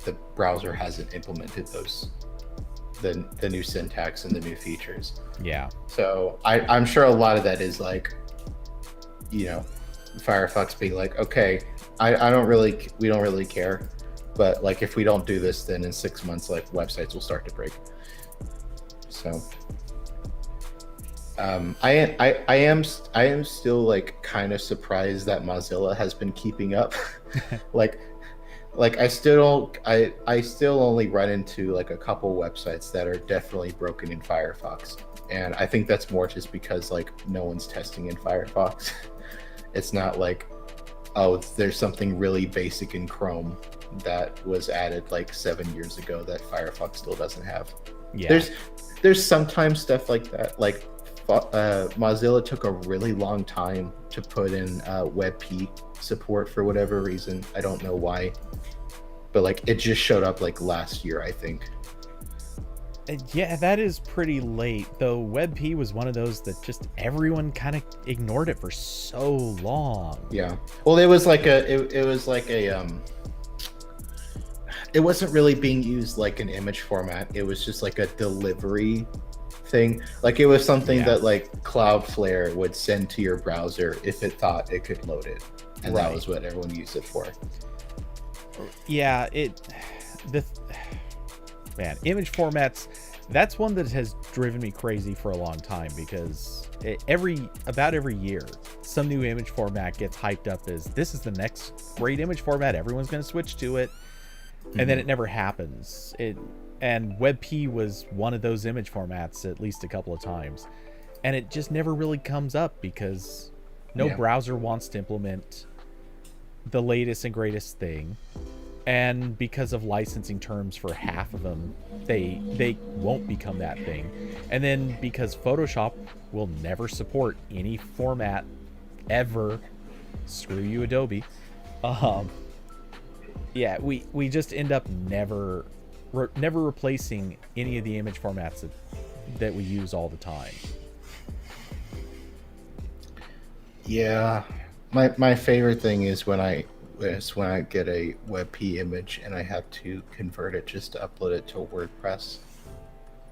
the browser hasn't implemented the new syntax and the new features. So I'm sure a lot of that is like, Firefox being like, okay, we don't really care, but like if we don't do this, then in 6 months, like websites will start to break. So I am still like kind of surprised that Mozilla has been keeping up. like I still only run into like a couple websites that are definitely broken in Firefox, and I think that's more just because like no one's testing in Firefox. It's not like, oh, there's something really basic in Chrome that was added like 7 years ago that Firefox still doesn't have. There's sometimes stuff like that. Like Mozilla took a really long time to put in WebP support for whatever reason. I don't know why, but like it just showed up like last year, I think. Yeah, that is pretty late, though. WebP was one of those that just everyone kind of ignored it for so long. Yeah. Well, it wasn't really being used like an image format. It was just like a delivery thing. Like it was something that like Cloudflare would send to your browser if it thought it could load it. And that was what everyone used it for. Yeah, man, image formats, that's one that has driven me crazy for a long time, because about every year some new image format gets hyped up as this is the next great image format, everyone's going to switch to it, and then it never happens. And WebP was one of those image formats at least a couple of times, and it just never really comes up because no browser wants to implement the latest and greatest thing. And because of licensing terms for half of them, they won't become that thing. And then because Photoshop will never support any format ever, screw you Adobe, we just end up never replacing any of the image formats that we use all the time. Yeah, my favorite thing is when I get a WebP image and I have to convert it just to upload it to WordPress,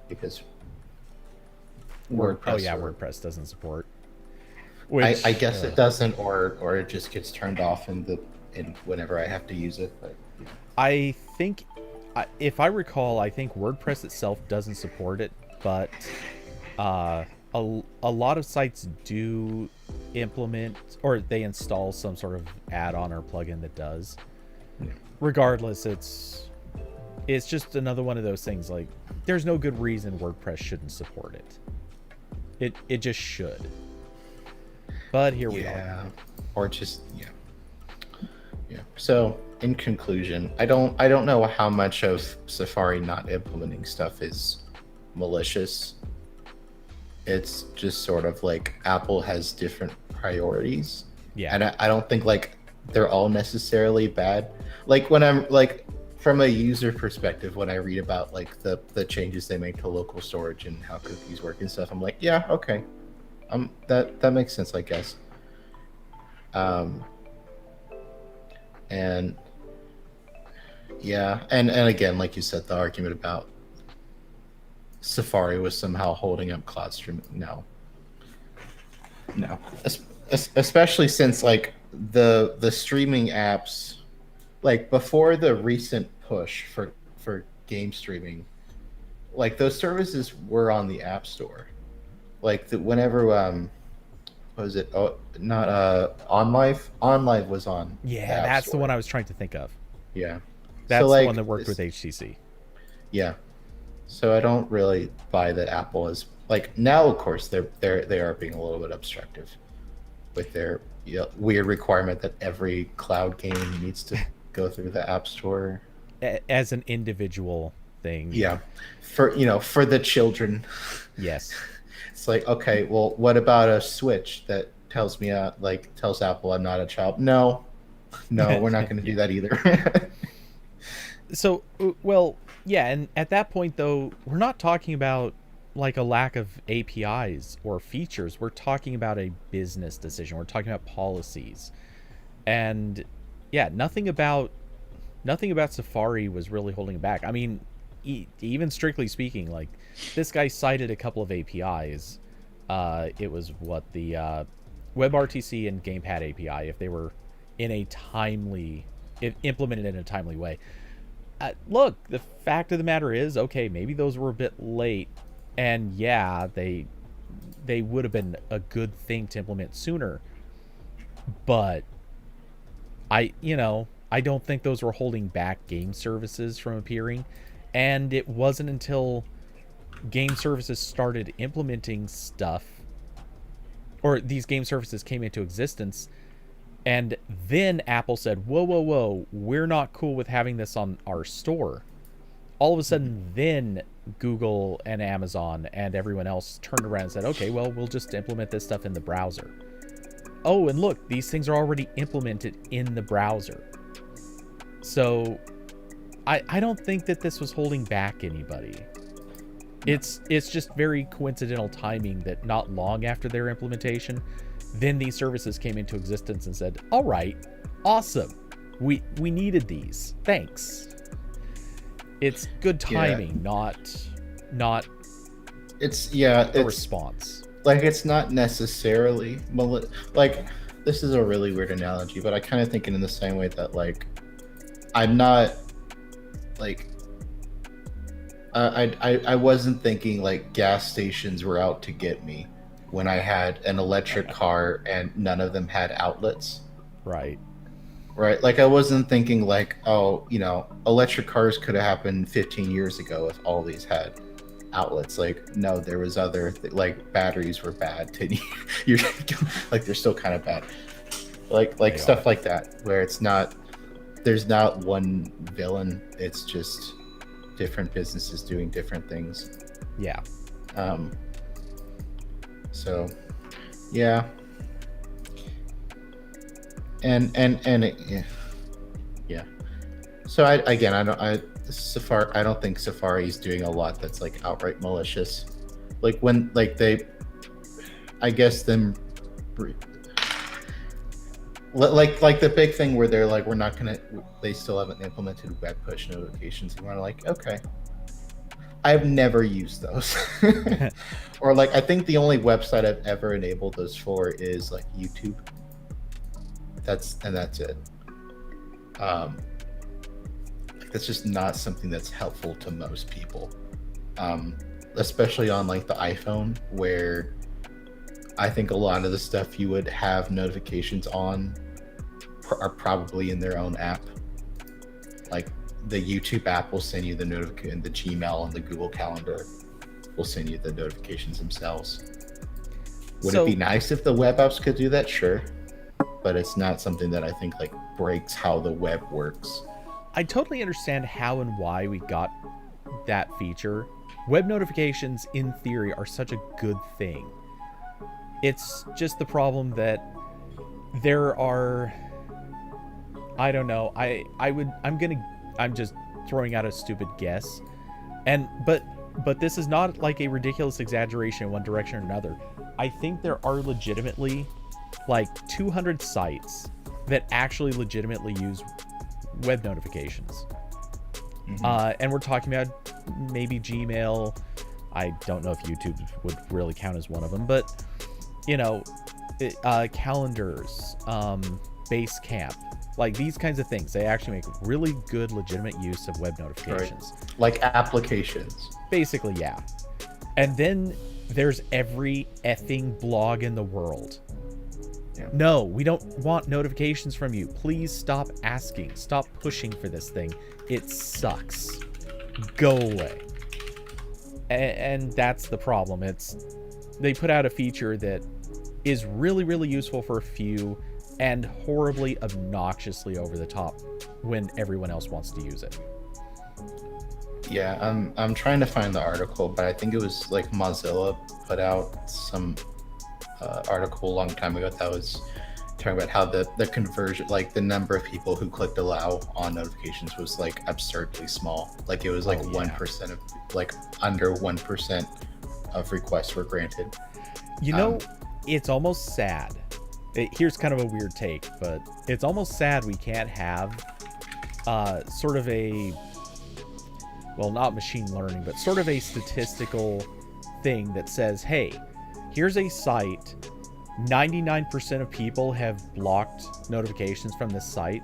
because WordPress doesn't support. Which, I guess it doesn't, or it just gets turned off in whenever I have to use it. But I think if I recall, I think WordPress itself doesn't support it, but a lot of sites do implement or they install some sort of add-on or plugin that does. Yeah. Regardless, it's just another one of those things. Like, there's no good reason WordPress shouldn't support it. It just should. But here we are. Or just yeah. So in conclusion, I don't know how much of Safari not implementing stuff is malicious. It's just sort of like Apple has different priorities. Yeah. And I don't think like they're all necessarily bad. Like when I'm like from a user perspective, when I read about like the changes they make to local storage and how cookies work and stuff, I'm like, yeah, okay. That makes sense, I guess. And yeah, and again, like you said, the argument about Safari was somehow holding up cloud streaming. No, especially since like the streaming apps, like before the recent push for game streaming, like those services were on the App Store. Like whenever what was it? Oh, not OnLive. OnLive was on. Yeah, that's the one I was trying to think of. Yeah, that's so, like, the one that worked with HTC. Yeah, so I don't really buy that Apple is like now. Of course, they are being a little bit obstructive with their weird requirement that every cloud game needs to go through the App Store as an individual thing. Yeah, for the children. Yes. It's like, okay, well, what about a Switch that tells me, tells Apple I'm not a child? No, we're not going to do that either. So, well, yeah, and at that point, though, we're not talking about like a lack of APIs or features. We're talking about a business decision. We're talking about policies, and yeah, nothing about Safari was really holding it back. I mean, even strictly speaking, like this guy cited a couple of APIs. It was what the WebRTC and Gamepad API, if they were implemented in a timely way. Look, the fact of the matter is, okay, maybe those were a bit late, and yeah, they would have been a good thing to implement sooner. But I don't think those were holding back game services from appearing. And it wasn't until game services started implementing stuff, or these game services came into existence, and then Apple said, whoa, we're not cool with having this on our store. All of a sudden, then Google and Amazon and everyone else turned around and said, okay, well, we'll just implement this stuff in the browser. Oh, and look, these things are already implemented in the browser. So I don't think that this was holding back anybody. It's just very coincidental timing that not long after their implementation, then these services came into existence and said, all right, awesome. We needed these. Thanks. It's good timing, not it's a response. Like, it's not necessarily like, this is a really weird analogy, but I kind of think it in the same way that, like, I'm not like I wasn't thinking like gas stations were out to get me when I had an electric car and none of them had outlets. Right. Like, I wasn't thinking like, oh, electric cars could have happened 15 years ago if all these had outlets. Like, no, there was like batteries were bad 10 years. Like, they're still kind of bad. Like stuff like that, where there's not one villain. It's just different businesses doing different things. Yeah. So, yeah. And yeah. So I don't think Safari's doing a lot that's like outright malicious. Like when I guess them. Like the big thing where they're like, they still haven't implemented web push notifications. And we're like, okay, I've never used those. Or like, I think the only website I've ever enabled those for is like YouTube. That's it. that's just not something that's helpful to most people, especially on like the iPhone, where I think a lot of the stuff you would have notifications on are probably in their own app. Like the YouTube app will send you the notification, the Gmail and the Google Calendar will send you the notifications themselves. Would it be nice if the web apps could do that? Sure. But it's not something that I think like breaks how the web works. I totally understand how and why we got that feature. Web notifications, in theory, are such a good thing. It's just the problem that there are, I don't know, I'm just throwing out a stupid guess. But this is not like a ridiculous exaggeration in one direction or another. I think there are legitimately like 200 sites that actually legitimately use web notifications. And we're talking about maybe Gmail. I don't know if YouTube would really count as one of them, but calendars, Basecamp, like these kinds of things. They actually make really good, legitimate use of web notifications. Right. Like applications. Basically, yeah. And then there's every effing blog in the world. Yeah. No, we don't want notifications from you. Please stop asking. Stop pushing for this thing. It sucks. Go away. And that's the problem. They put out a feature that is really, really useful for a few and horribly, obnoxiously over the top when everyone else wants to use it. Yeah, I'm trying to find the article, but I think it was like Mozilla put out some article a long time ago that was talking about how the conversion, like the number of people who clicked allow on notifications was like absurdly small. Like it was like 1% of, like under 1% of requests were granted. It's almost sad. Here's kind of a weird take, but it's almost sad we can't have sort of a, well, not machine learning, but sort of a statistical thing that says, hey, here's a site, 99% of people have blocked notifications from this site.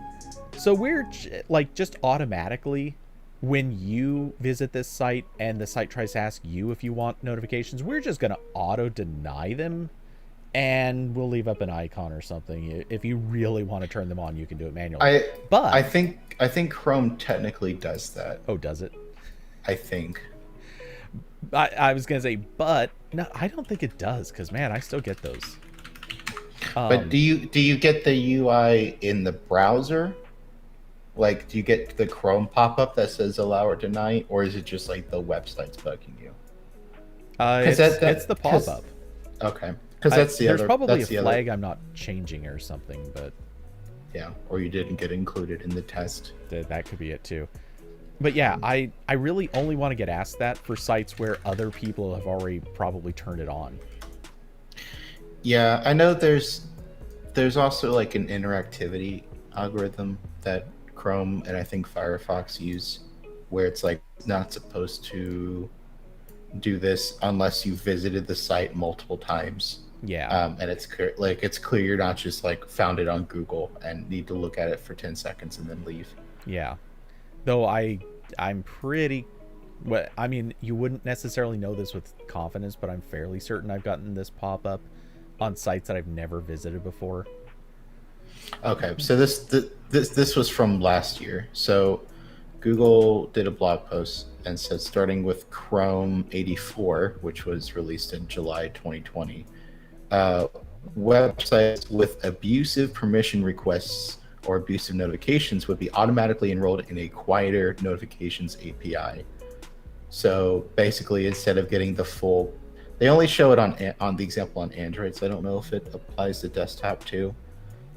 So we're like just automatically, when you visit this site and the site tries to ask you if you want notifications, we're just going to auto deny them. And we'll leave up an icon or something. If you really want to turn them on, you can do it manually. I think Chrome technically does that. Oh, does it? I think. I was gonna say, but no, I don't think it does. Because man, I still get those. But do you get the UI in the browser? Like, do you get the Chrome pop-up that says allow or deny, or is it just like the website's bugging you? It's the pop-up. Okay. Because there's probably a flag I'm not changing or something, but yeah, or you didn't get included in the test. That could be it too. But yeah, I really only want to get asked that for sites where other people have already probably turned it on. Yeah, I know there's also like an interactivity algorithm that Chrome and I think Firefox use, where it's like not supposed to do this unless you visited the site multiple times. Yeah. And it's clear you're not just like found it on Google and need to look at it for 10 seconds and then leave. Yeah. Though I'm pretty, well, I mean, you wouldn't necessarily know this with confidence, but I'm fairly certain I've gotten this pop-up on sites that I've never visited before. Okay, so this was from last year. So Google did a blog post and said, starting with Chrome 84, which was released in July 2020, websites with abusive permission requests or abusive notifications would be automatically enrolled in a quieter notifications API. So basically, instead of getting the full, they only show it on the example on Android, so I don't know if it applies to desktop too.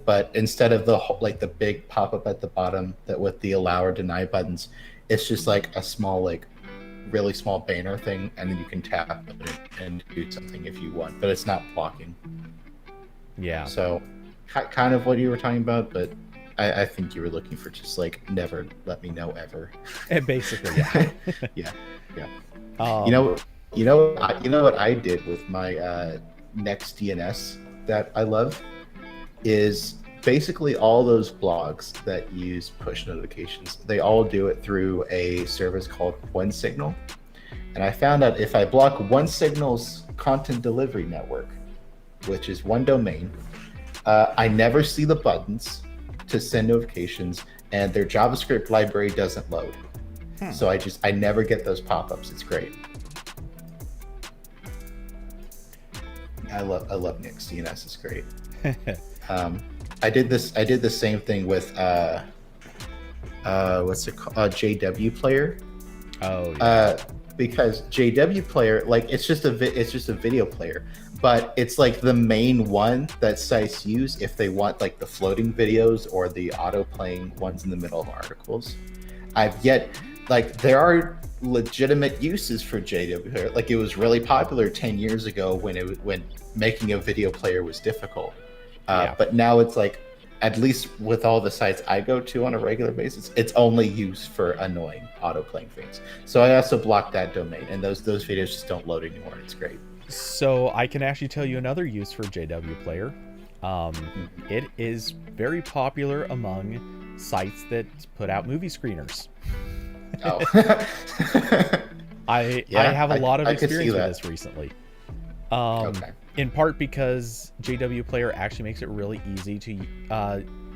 But instead of the big pop-up at the bottom that with the allow or deny buttons, it's just like a small, like really small banner thing, and then you can tap it and do something if you want, but it's not blocking. Yeah. So kind of what you were talking about, but I think you were looking for just like never let me know ever. And basically, yeah. Yeah. You know what I did with my Next DNS that I love is basically all those blogs that use push notifications, they all do it through a service called One Signal. And I found out if I block One Signal's content delivery network, which is one domain, I never see the buttons to send notifications, and their JavaScript library doesn't load. So I never get those pop-ups. It's great. I love Nick. CNS is great. I did the same thing with what's it called? JW Player. Oh yeah. Because JW Player, like it's just a video player, but it's like the main one that sites use if they want like the floating videos or the auto playing ones in the middle of articles. There are legitimate uses for JW Player. Like it was really popular 10 years ago when making a video player was difficult. But now it's like, at least with all the sites I go to on a regular basis, it's only used for annoying auto-playing things. So I also blocked that domain, and those videos just don't load anymore. It's great. So I can actually tell you another use for JW Player. It is very popular among sites that put out movie screeners. Oh. I have a lot of experience with this recently. Okay. In part because JW Player actually makes it really easy to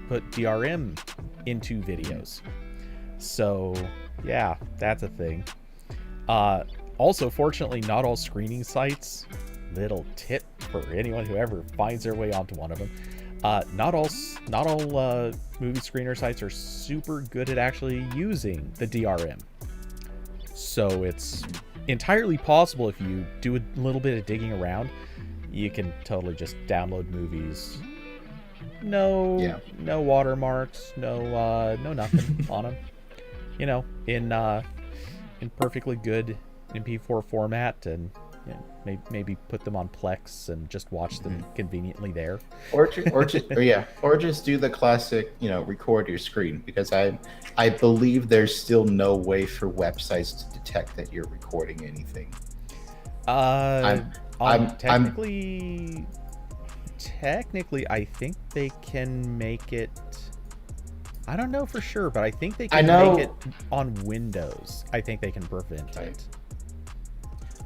put DRM into videos. So yeah, that's a thing. Also, fortunately, not all screening sites, little tip for anyone who ever finds their way onto one of them, not all movie screener sites are super good at actually using the DRM. So it's entirely possible, if you do a little bit of digging around, you can totally just download movies. No watermarks, no nothing on them. You know, in perfectly good MP4 format, and maybe put them on Plex and just watch them conveniently there. Or just do the classic, record your screen, because I believe there's still no way for websites to detect that you're recording anything. Technically, I think they can make it. I don't know for sure, but I think they can make it on Windows. I think they can prevent it.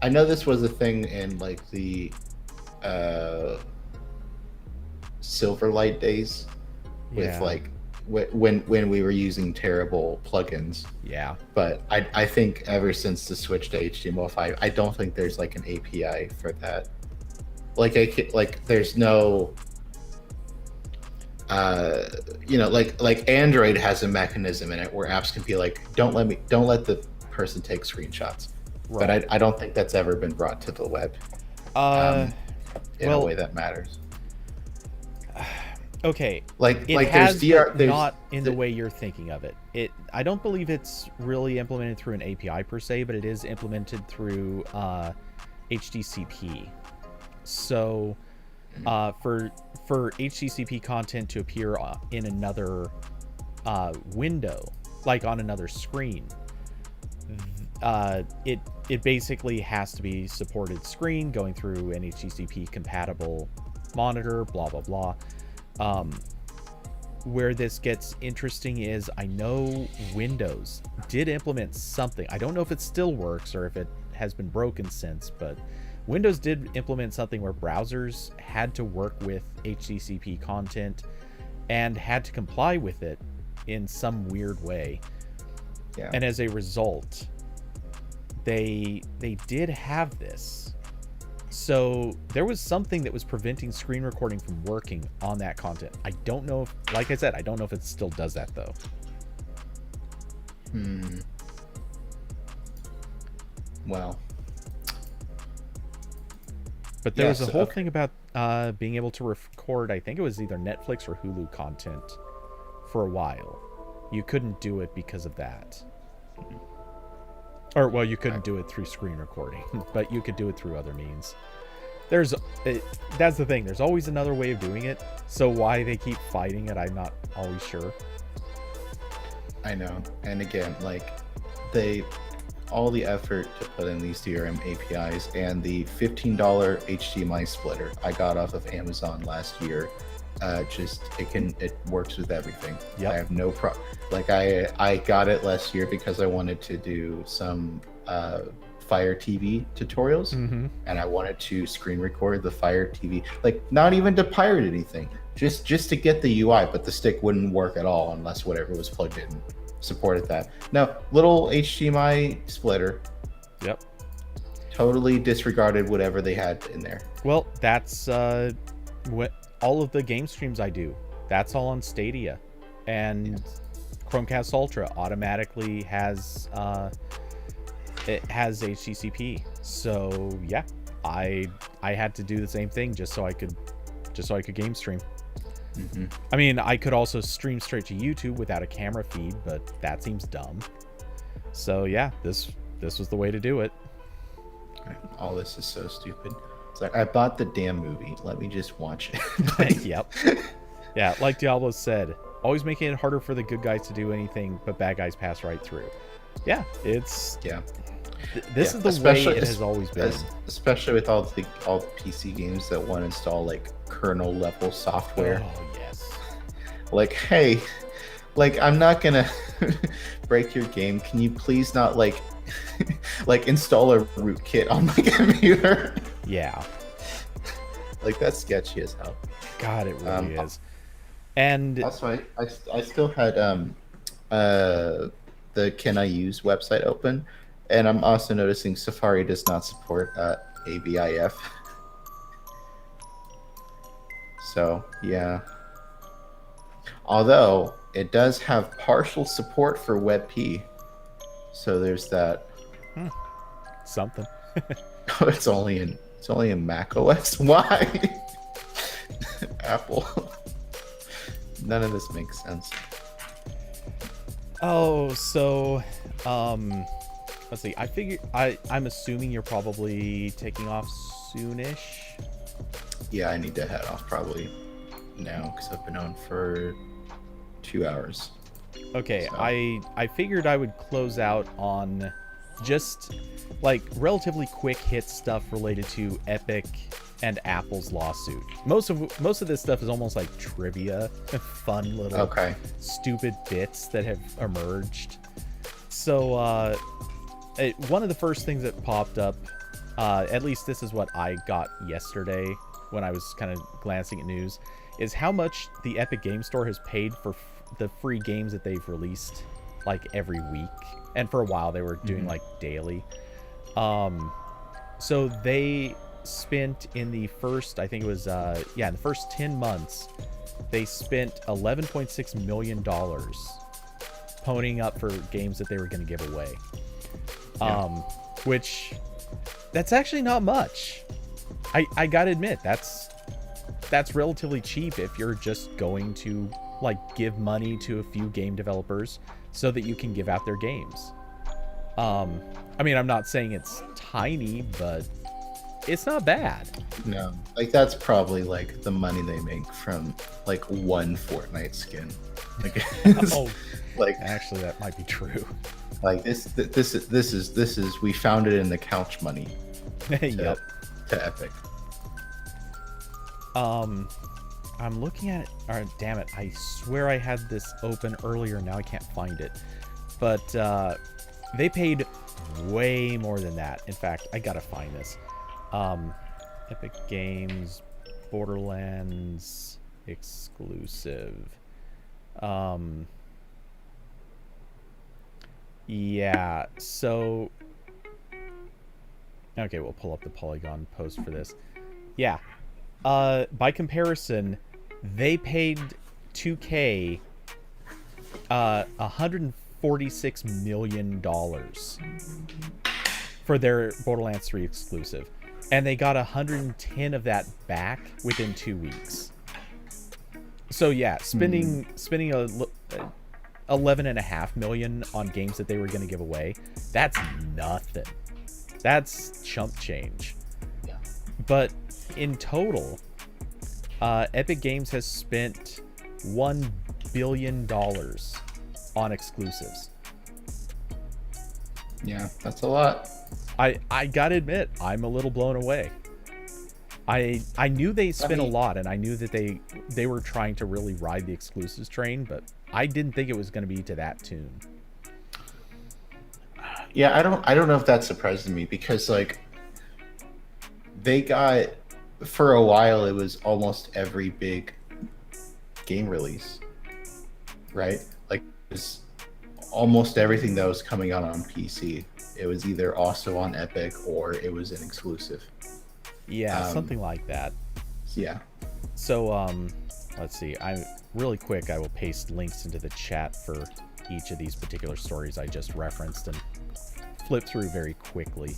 I know this was a thing in like the Silverlight days, with like when we were using terrible plugins. Yeah. But I think ever since the switch to HTML5, I don't think there's like an API for that. Like there's no like Android has a mechanism in it where apps can be like, don't let the person take screenshots. Right. But I don't think that's ever been brought to the web in a way that matters. Okay. There's not in the way you're thinking of it. I don't believe it's really implemented through an API per se, but it is implemented through HTTP. So for HTTP content to appear in another window, like on another screen, it basically has to be supported screen going through an HTTP compatible monitor, blah blah blah. Where this gets interesting is, I know Windows did implement something. I don't know if it still works or if it has been broken since, but Windows did implement something where browsers had to work with HTTP content and had to comply with it in some weird way. Yeah. And as a result, they did have this. So there was something that was preventing screen recording from working on that content. I don't know if, like I said, I don't know if it still does that though. Well. But there was a whole thing about being able to record, I think it was either Netflix or Hulu content for a while. You couldn't do it because of that. Or, well, you couldn't do it through screen recording, but you could do it through other means. That's the thing. There's always another way of doing it. So why they keep fighting it, I'm not always sure. I know. And again, like, all the effort to put in these DRM APIs and the $15 HDMI splitter I got off of Amazon last year Just it works with everything. Yep. I have no like I got it last year because I wanted to do some Fire TV tutorials, and I wanted to screen record the Fire TV, like not even to pirate anything, just to get the UI, but the stick wouldn't work at all unless whatever was plugged in supported that. No, little HDMI splitter. Yep. Totally disregarded whatever they had in there. Well, that's what all of the game streams I do. That's all on Stadia, and Chromecast Ultra automatically has it has HTTP. So yeah, I had to do the same thing just so I could game stream. I mean, I could also stream straight to YouTube without a camera feed, but that seems dumb. So yeah, this was the way to do it. All this is so stupid. It's like, I bought the damn movie. Let me just watch it. Yep. Yeah, like Diablo said, always making it harder for the good guys to do anything, but bad guys pass right through. Yeah, it's... Yeah. This is the way it has always been. Especially with all the PC games that want to install, like, kernel level software. Oh, yes. Like, hey, like, I'm not gonna break your game. Can you please not, like install a rootkit on my computer? Yeah. Like, that's sketcy as hell. God, it really is. And that's why I still had the Can I Use website open, and I'm also noticing Safari does not support ABIF. So yeah. Although it does have partial support for WebP. So there's that. Something. It's only in Mac OS. Why? Apple. None of this makes sense. Oh, so let's see. I figure I'm assuming you're probably taking off soonish. Yeah, I need to head off probably now because I've been on for 2 hours. Okay, So. I figured I would close out on just like relatively quick hit stuff related to Epic and Apple's lawsuit. Most of this stuff is almost like trivia, fun little stupid bits that have emerged. So one of the first things that popped up, at least this is what I got yesterday when I was kind of glancing at news, is how much the Epic Game Store has paid for the free games that they've released like every week, and for a while they were doing like daily. So they spent in the first, I think it was in the first 10 months they spent $11.6 million ponying up for games that they were going to give away. Which that's actually not much. I gotta admit, that's relatively cheap if you're just going to like give money to a few game developers so that you can give out their games. I mean, I'm not saying it's tiny, but it's not bad. No, like that's probably like the money they make from like one Fortnite skin. Like, oh, like actually, that might be true. Like this is we found it in the couch money. Yep. To Epic. I'm looking at it. All right, damn it! I swear I had this open earlier. Now I can't find it. But they paid way more than that. In fact, I gotta find this. Epic Games Borderlands exclusive. Yeah. So. Okay, we'll pull up the Polygon post for this. Yeah. By comparison, they paid 2K $146 million for their Borderlands 3 exclusive, and they got 110 of that back within 2 weeks. So yeah, spending $11.5 million on games that they were going to give away, that's nothing. That's chump change. Yeah. But in total, Epic Games has spent $1 billion on exclusives. Yeah, that's a lot. I gotta admit, I'm a little blown away. I knew they spent mean- a lot, and I knew that they were trying to really ride the exclusives train, but I didn't think it was going to be to that tune. Yeah, I don't know if that surprised me because like they got for a while it was almost every big game release, right? Like it was almost everything that was coming out on PC. It was either also on Epic or it was an exclusive. Yeah, something like that. Yeah. So let's see. Really quick, I will paste links into the chat for each of these particular stories I just referenced and flip through very quickly.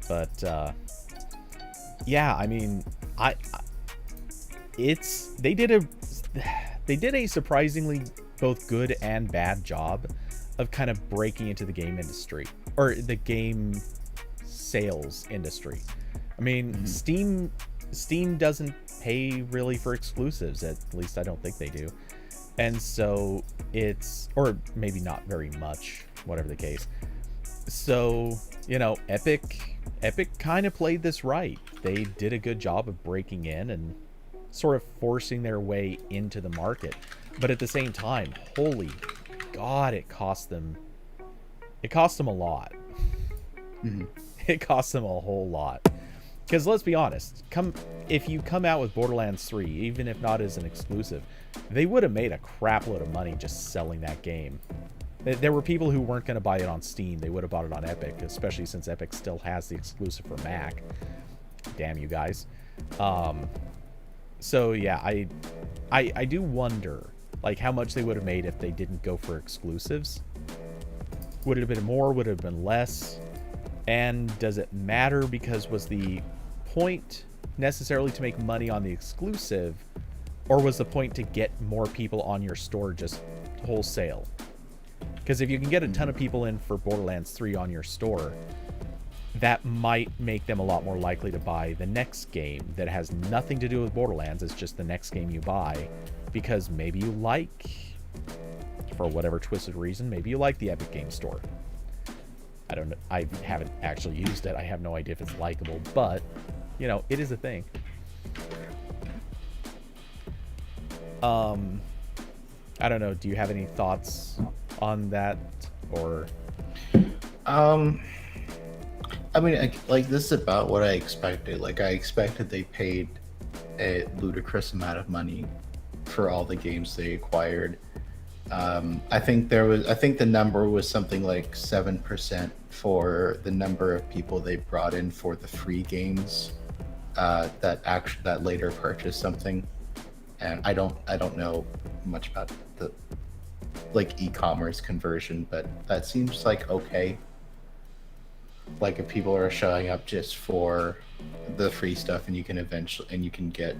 But yeah, I mean, they did a surprisingly both good and bad job of kind of breaking into the game industry or the game sales industry. I mean, Steam doesn't pay really for exclusives, at least I don't think they do. And so or maybe not very much, whatever the case. So, Epic kind of played this right. They did a good job of breaking in and sort of forcing their way into the market. But at the same time, holy God, it cost them a lot. Mm-hmm. It cost them a whole lot. Because let's be honest, if you come out with Borderlands 3, even if not as an exclusive, they would have made a crap load of money just selling that game. There were people who weren't going to buy it on Steam. They would have bought it on Epic, especially since Epic still has the exclusive for Mac. Damn you guys. So yeah, I do wonder like how much they would have made if they didn't go for exclusives. Would it have been more? Would it have been less? And does it matter because was the point necessarily to make money on the exclusive, or was the point to get more people on your store just wholesale? Because if you can get a ton of people in for Borderlands 3 on your store, that might make them a lot more likely to buy the next game that has nothing to do with Borderlands. It's just the next game you buy because maybe you like, for whatever twisted reason, maybe you like the Epic Game Store. I don't know. I haven't actually used it. I have no idea if it's likable, but, it is a thing. I don't know. Do you have any thoughts on that, or? I mean, like this is about what I expected. Like I expected they paid a ludicrous amount of money for all the games they acquired. I think the number was something like 7% for the number of people they brought in for the free games that later purchased something. And I don't know much about the like e-commerce conversion, but that seems like okay. Like if people are showing up just for the free stuff and you can get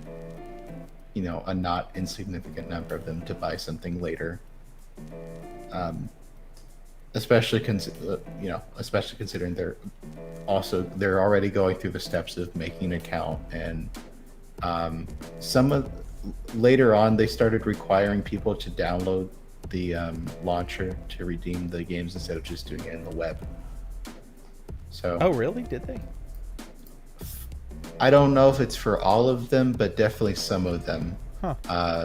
a not insignificant number of them to buy something later. Especially considering they're already going through the steps of making an account, and later on they started requiring people to download the launcher to redeem the games instead of just doing it in the web. So Oh, really? Did they? I don't know if it's for all of them, but definitely some of them. Huh.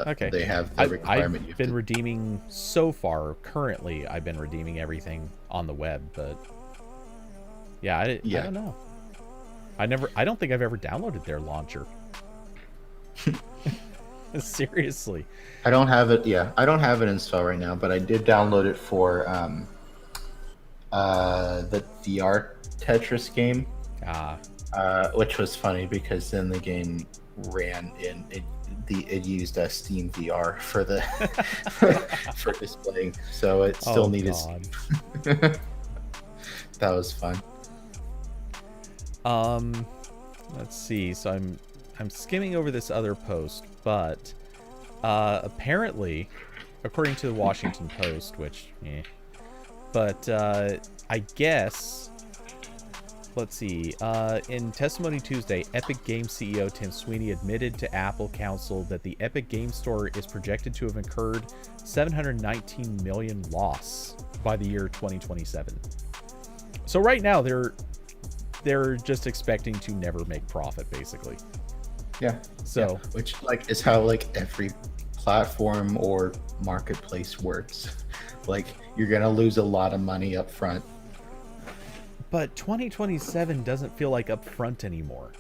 Okay. They have the requirement. I've been redeeming so far. Currently, I've been redeeming everything on the web, but yeah, I don't know. I don't think I've ever downloaded their launcher. Seriously. I don't have it. Yeah, I don't have it installed right now, but I did download it for the VR Tetris game. Which was funny because then the game ran in it used Steam VR for the for displaying, so it still needed. That was fun. Let's see. So I'm skimming over this other post, but apparently, according to the Washington Post, which, but I guess. Let's see. In Testimony Tuesday, Epic Games CEO Tim Sweeney admitted to Apple Counsel that the Epic Games Store is projected to have incurred $719 million loss by the year 2027. So right now they're just expecting to never make profit, basically. Yeah. Yeah. So, Which like is how like every platform or marketplace works. Like you're gonna lose a lot of money up front. but 2027 doesn't feel like upfront anymore.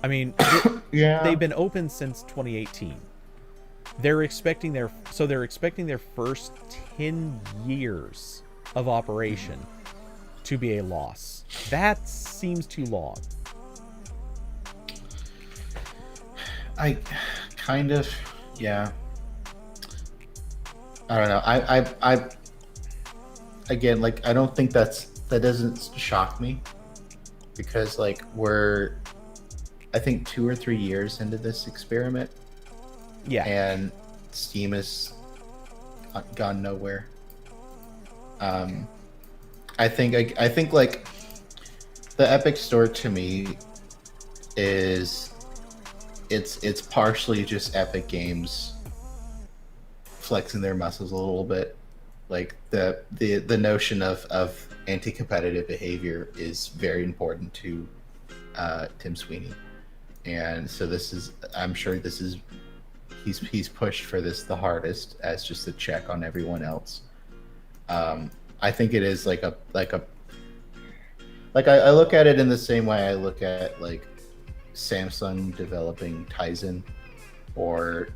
I mean, they've Yeah. been open since 2018. They're expecting their first 10 years of operation to be a loss. That seems too long. I kind of, yeah. I don't know. Again, like, I don't think that doesn't shock me because, like, I think 2 or 3 years into this experiment Yeah. and Steam has gone nowhere. Um, I think, like, the Epic Store to me is it's partially just Epic Games flexing their muscles a little bit. Like the notion of anti-competitive behavior is very important to Tim Sweeney, and so I'm sure he's pushed for this the hardest as just a check on everyone else. I think it is I look at it in the same way I look at like Samsung developing Tizen or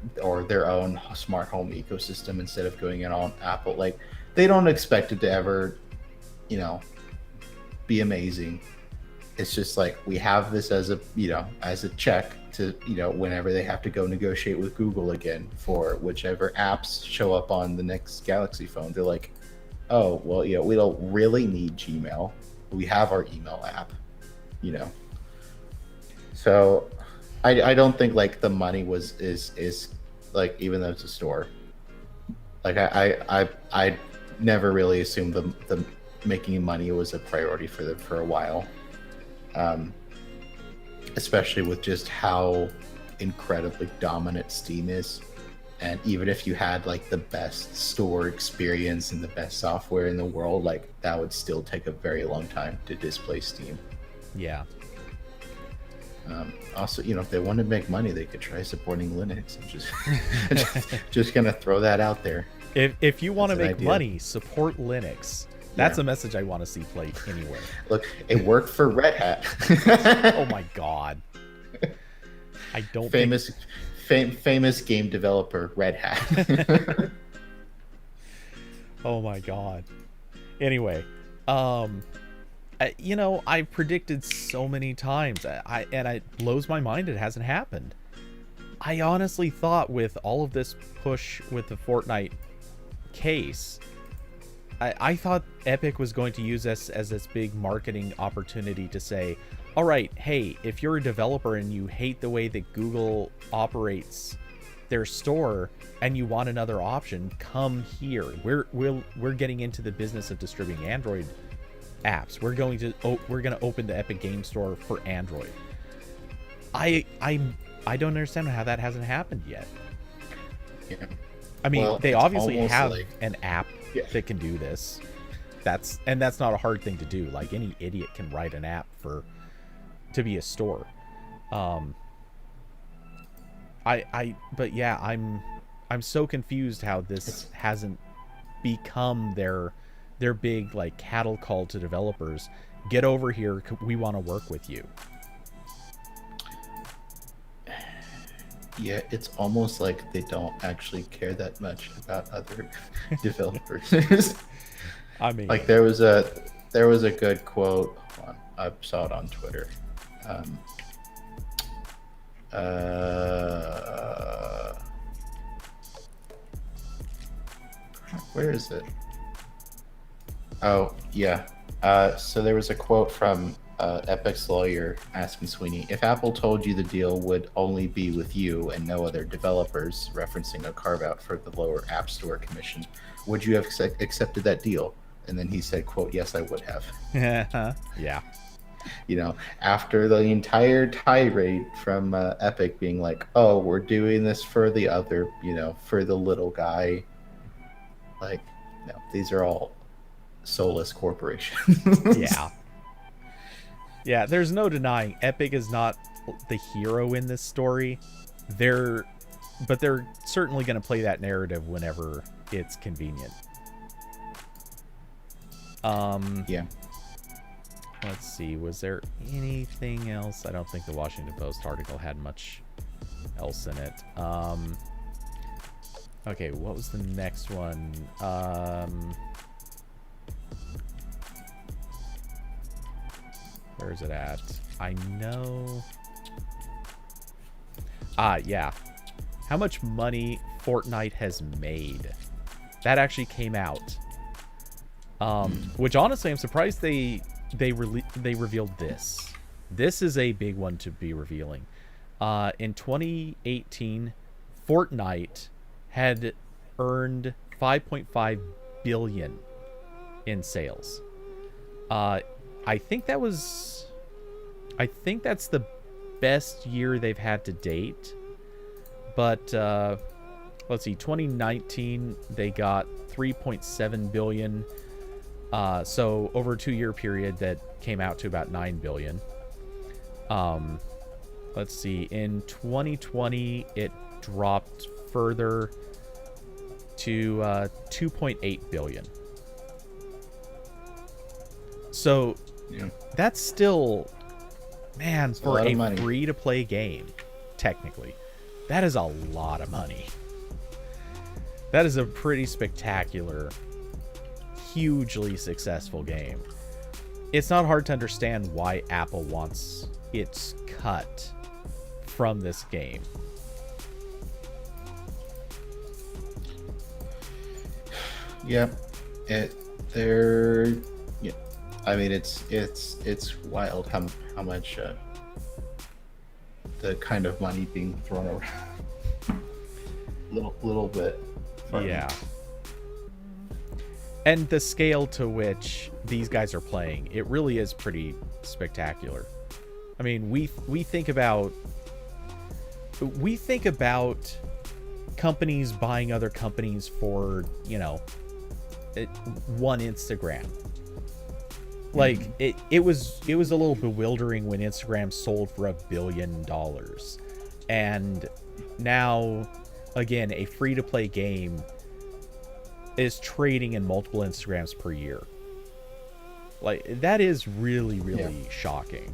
their own smart home ecosystem instead of going in on Apple. Like they don't expect it to ever, you know, be amazing. It's just like we have this as a as a check to whenever they have to go negotiate with Google again for whichever apps show up on the next Galaxy phone. They're like, oh well, we don't really need Gmail. We have our email app, you know. So I don't think like the money is like, even though it's a store, like I never really assumed the making money was a priority for them for a while, um, especially with just how incredibly dominant Steam is. And even if you had like the best store experience and the best software in the world, like that would still take a very long time to displace Steam. Yeah. Also, if they want to make money, they could try supporting Linux. I'm just gonna throw that out there. If you want to That's an make idea. money, support Linux. That's Yeah. a message I want to see played anywhere. Look, it worked for Red Hat. Oh my god. I don't famous, famous game developer Red Hat. think... Oh my god. Anyway, I predicted so many times, and it blows my mind it hasn't happened. I honestly thought with all of this push with the Fortnite case, I thought Epic was going to use this as this big marketing opportunity to say, all right, hey, if you're a developer and you hate the way that Google operates their store and you want another option, come here. We're getting into the business of distributing Android apps. We're going to open the Epic Game Store for Android. I don't understand how that hasn't happened yet. Yeah. I mean, Well, they it's obviously almost have like- an app that can do this. That's not a hard thing to do. Like any idiot can write an app to be a store. But yeah, I'm so confused how this hasn't become their big like cattle call to developers. Get over here, we want to work with you. Yeah, it's almost like they don't actually care that much about other developers. I mean, Like there was a good quote. Hold on, I saw it on Twitter. Where is it? Oh yeah. So there was a quote from Epic's lawyer asking Sweeney, if Apple told you the deal would only be with you and no other developers, referencing a carve out for the lower App Store commission, would you have accepted that deal? And then he said, quote, yes, I would have. yeah. After the entire tirade from Epic being like, oh, we're doing this for the other, for the little guy. Like, no, these are all soulless corporations. Yeah. Yeah, there's no denying Epic is not the hero in this story. But they're certainly going to play that narrative whenever it's convenient. Yeah. Let's see. Was there anything else? I don't think the Washington Post article had much else in it. Okay, what was the next one? Where is it at? I know. Yeah. How much money Fortnite has made. That actually came out. Which honestly, I'm surprised they revealed this. This is a big one to be revealing. In 2018, Fortnite had earned 5.5 billion in sales. I think that's the best year they've had to date. But let's see, 2019 they got 3.7 billion. So over a 2-year period, that came out to about 9 billion. Let's see, in 2020 it dropped further to 2.8 billion. So Yeah. that's still, man, for lot of a money. free-to-play game, technically, that is a lot of money. That is a pretty spectacular, hugely successful game. It's not hard to understand why Apple wants its cut from this game. Yeah. Yeah. I mean, it's wild how much the kind of money being thrown around. little bit. Funny. Yeah. And the scale to which these guys are playing, it really is pretty spectacular. I mean, we think about companies buying other companies for, one Instagram. Like, it was a little bewildering when Instagram sold for $1 billion. And now, again, a free-to-play game is trading in multiple Instagrams per year. Like, that is really, really shocking.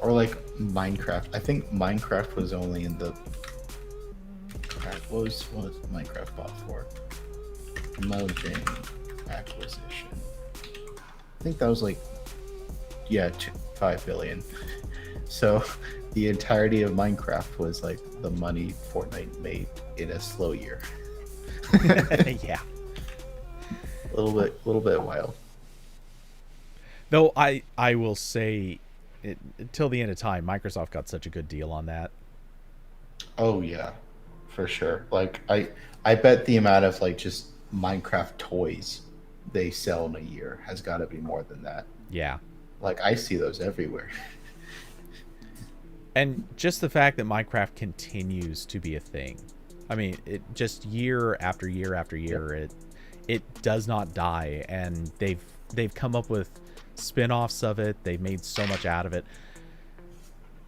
Or like Minecraft. I think Minecraft was only in the... What was Minecraft bought for? Merging acquisition. I think that was like, 5 billion. So the entirety of Minecraft was like the money Fortnite made in a slow year. Yeah. A little bit wild. Though I will say, until the end of time, Microsoft got such a good deal on that. Oh yeah, for sure. Like I bet the amount of like just Minecraft toys they sell in a year has got to be more than that. Yeah. Like I see those everywhere. And just the fact that Minecraft continues to be a thing. I mean, it just year after year after year, it does not die, and they've come up with spin-offs of it. They've made so much out of it.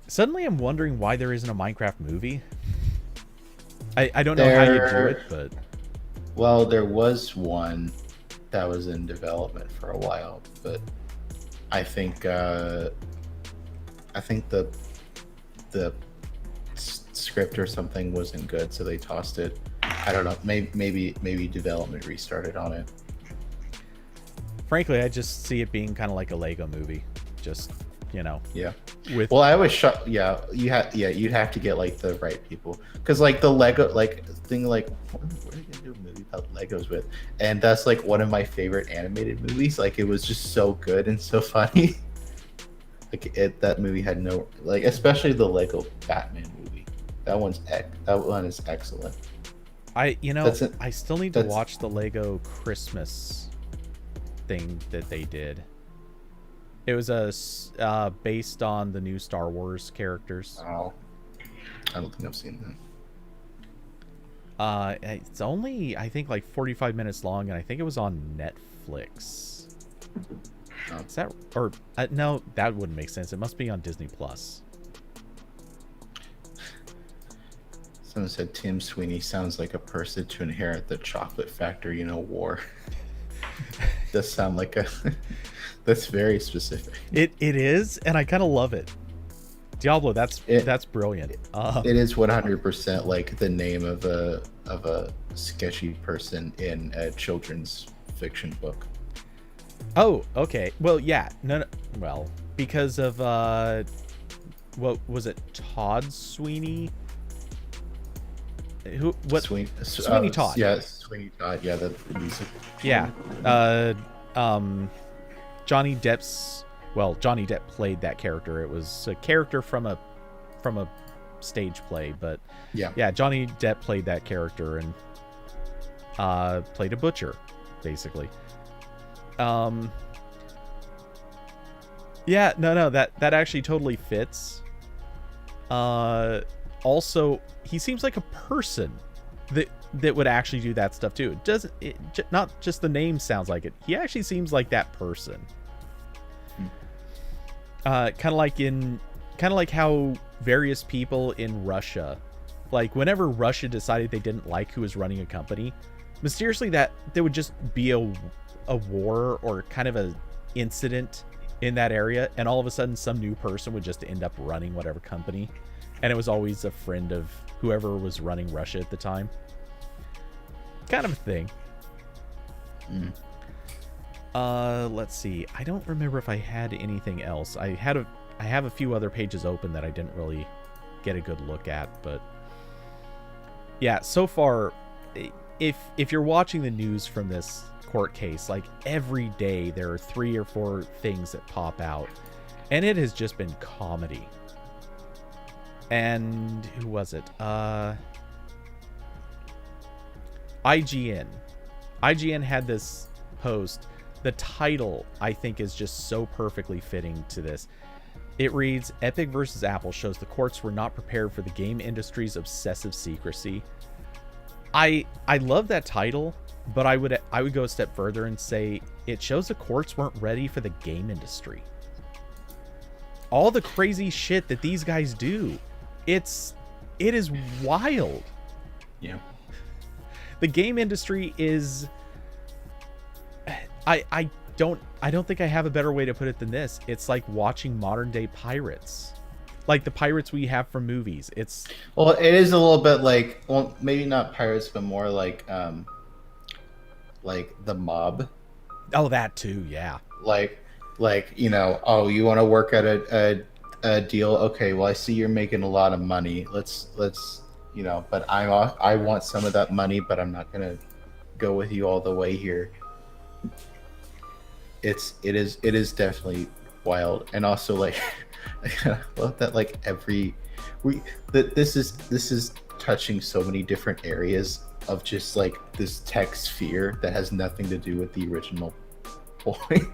Suddenly I'm wondering why there isn't a Minecraft movie. I don't know how you do it, but... Well, there was one that was in development for a while, but I think the script or something wasn't good, so they tossed it. I don't know. Maybe development restarted on it. Frankly, I just see it being kind of like a Lego movie. Just, Yeah. With Well, I was shocked. Yeah, you'd have to get like the right people, because like the Lego thing, like what are you gonna do a movie about Legos with? And that's like one of my favorite animated movies. Like it was just so good and so funny. That movie had no especially the Lego Batman movie. That one is excellent. I still need to watch the Lego Christmas thing that they did. It was based on the new Star Wars characters. Oh, I don't think I've seen that. It's only, I think, like 45 minutes long, and I think it was on Netflix. Is that, or no, that wouldn't make sense. It must be on Disney Plus. Someone said Tim Sweeney sounds like a person to inherit the chocolate factory in a war. Does sound like a that's very specific. It is, and I kind of love it. Diablo, that's brilliant. It is 100% like the name of a sketchy person in a children's fiction book. Oh, okay. Well, yeah. No. Well, because of what was it? Todd Sweeney. Who? What? Sweeney Todd. Yeah, Sweeney Todd. Yeah, the music. Yeah. Johnny Depp's. Well, Johnny Depp played that character. It was a character from a stage play, but yeah, Johnny Depp played that character and played a butcher, basically. Yeah, no, that actually totally fits. Also, he seems like a person that would actually do that stuff too. Not just the name sounds like it. He actually seems like that person. Kind of like how various people in Russia, like whenever Russia decided they didn't like who was running a company, mysteriously that there would just be a war or kind of a incident in that area, and all of a sudden some new person would just end up running whatever company, and it was always a friend of whoever was running Russia at the time. Kind of a thing. Let's see. I don't remember if I had anything else. I have a few other pages open that I didn't really get a good look at, but yeah, so far, if you're watching the news from this court case, like every day there are 3 or 4 things that pop out, and it has just been comedy. And who was it? IGN had this post. The title, I think, is just so perfectly fitting to this. It reads, Epic versus Apple shows the courts were not prepared for the game industry's obsessive secrecy. I love that title, but I would go a step further and say it shows the courts weren't ready for the game industry. All the crazy shit that these guys do, it is wild. Yeah. The game industry is... I don't think I have a better way to put it than this. It's like watching modern day pirates, like the pirates we have from movies. It is a little bit like, well, maybe not pirates, but more like the mob. Oh, that too, yeah. Like you want to work at a deal? Okay, well, I see you're making a lot of money. Let's but I want some of that money, but I'm not gonna go with you all the way here. It is definitely wild, and also like I love that like this is touching so many different areas of just like this tech sphere that has nothing to do with the original point.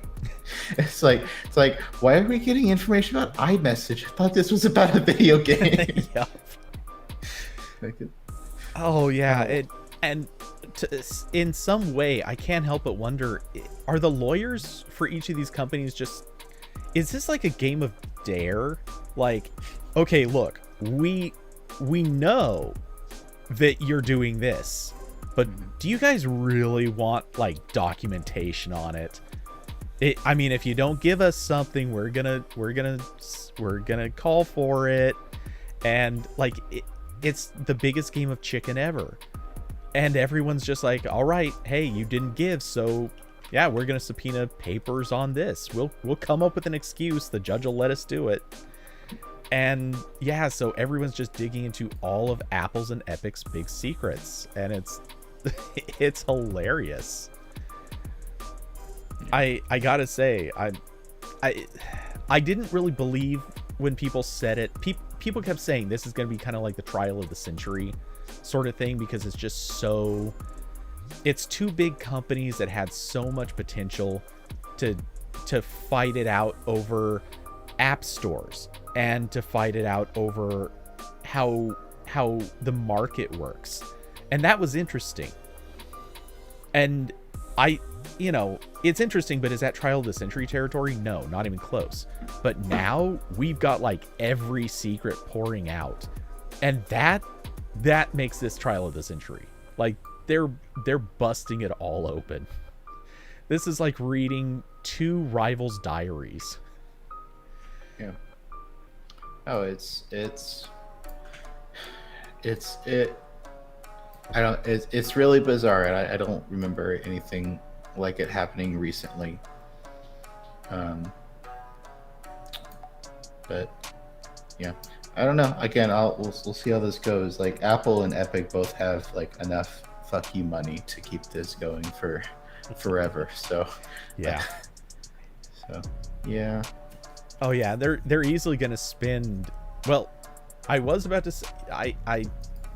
It's like why are we getting information about iMessage? I thought this was about a video game. Yeah. Oh yeah, in some way, I can't help but wonder, are the lawyers for each of these companies is this like a game of Dare? Like, okay, look, we know that you're doing this, but do you guys really want like documentation on it? I mean, if you don't give us something, we're gonna call for it, and like it's the biggest game of chicken ever. And everyone's just like, all right, hey, you didn't give, so yeah, we're gonna subpoena papers on this. We'll come up with an excuse. The judge will let us do it. And yeah, so everyone's just digging into all of Apple's and Epic's big secrets, and it's hilarious. I gotta say, I didn't really believe when people said it. People kept saying this is gonna be kind of like the trial of the century sort of thing, because it's two big companies that had so much potential to fight it out over app stores and to fight it out over how the market works. And that was interesting. And you know, it's interesting, but is that trial of the century territory? No, not even close. But now we've got like every secret pouring out, and that makes this trial of the century. Like they're busting it all open. This is like reading two rivals' diaries. Yeah. Oh, it's really bizarre, and I don't remember anything like it happening recently. But yeah, I don't know. Again, we'll see how this goes. Like Apple and Epic both have like enough fuck you money to keep this going for forever. So yeah. So yeah. Oh yeah, they're easily gonna spend. Well, I was about to say, I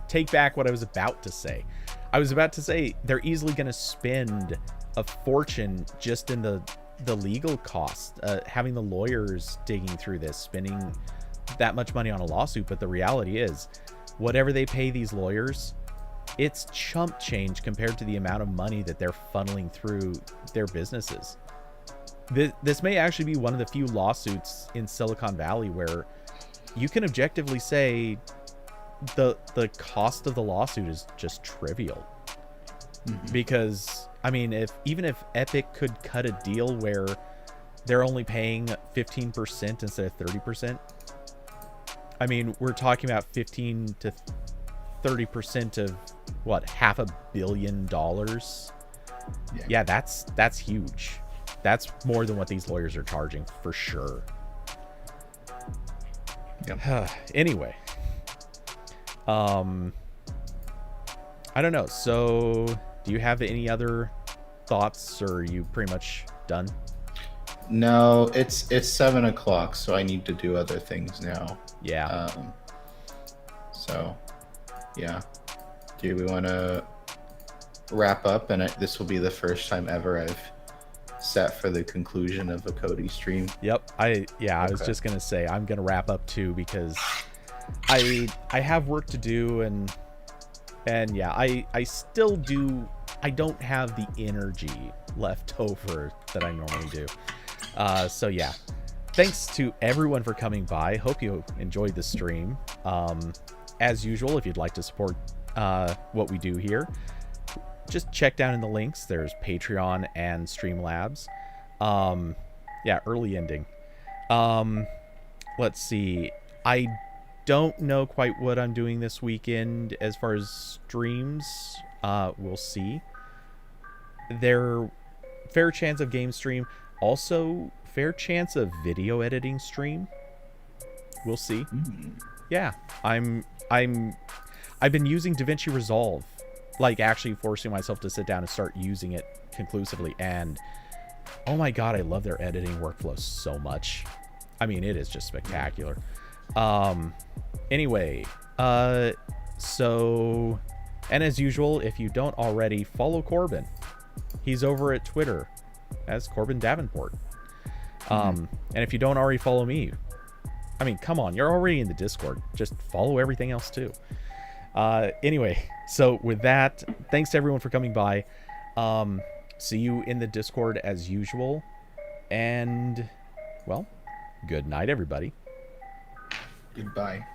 take back what I was about to say. I was about to say they're easily gonna spend a fortune just in the legal cost, having the lawyers digging through this, spending that much money on a lawsuit. But the reality is, whatever they pay these lawyers, it's chump change compared to the amount of money that they're funneling through their businesses. This may actually be one of the few lawsuits in Silicon Valley where you can objectively say the cost of the lawsuit is just trivial. Mm-hmm. Because I mean, even if Epic could cut a deal where they're only paying 15% instead of 30%, I mean, we're talking about 15 to 30% of what, $500 million? Yeah, that's huge. That's more than what these lawyers are charging for sure. Yep. Anyway, I don't know. So, do you have any other thoughts, or are you pretty much done? No, it's 7:00, so I need to do other things now. Yeah. So, yeah. Do we want to wrap up? And this will be the first time ever I've sat for the conclusion of a Cody stream. Yep. I was just gonna say I'm gonna wrap up too, because I have work to do, and yeah, I still do. I don't have the energy left over that I normally do. So yeah, thanks to everyone for coming by. Hope you enjoyed the stream. As usual, if you'd like to support what we do here, just check down in the links. There's Patreon and Streamlabs. Yeah, early ending. Let's see. I don't know quite what I'm doing this weekend as far as streams. We'll see. Fair chance of game stream. Also, fair chance of video editing stream. We'll see. Yeah, I've been using DaVinci Resolve, like actually forcing myself to sit down and start using it conclusively, and oh my god, I love their editing workflow so much. I mean, it is just spectacular. Anyway, so, and as usual, if you don't already, follow Corbin. He's over at Twitter as Corbin Davenport. And if you don't already follow me, I mean, come on, you're already in the Discord. Just follow everything else too. Anyway, so with that, thanks to everyone for coming by. See you in the Discord as usual. And, well, good night, everybody. Goodbye.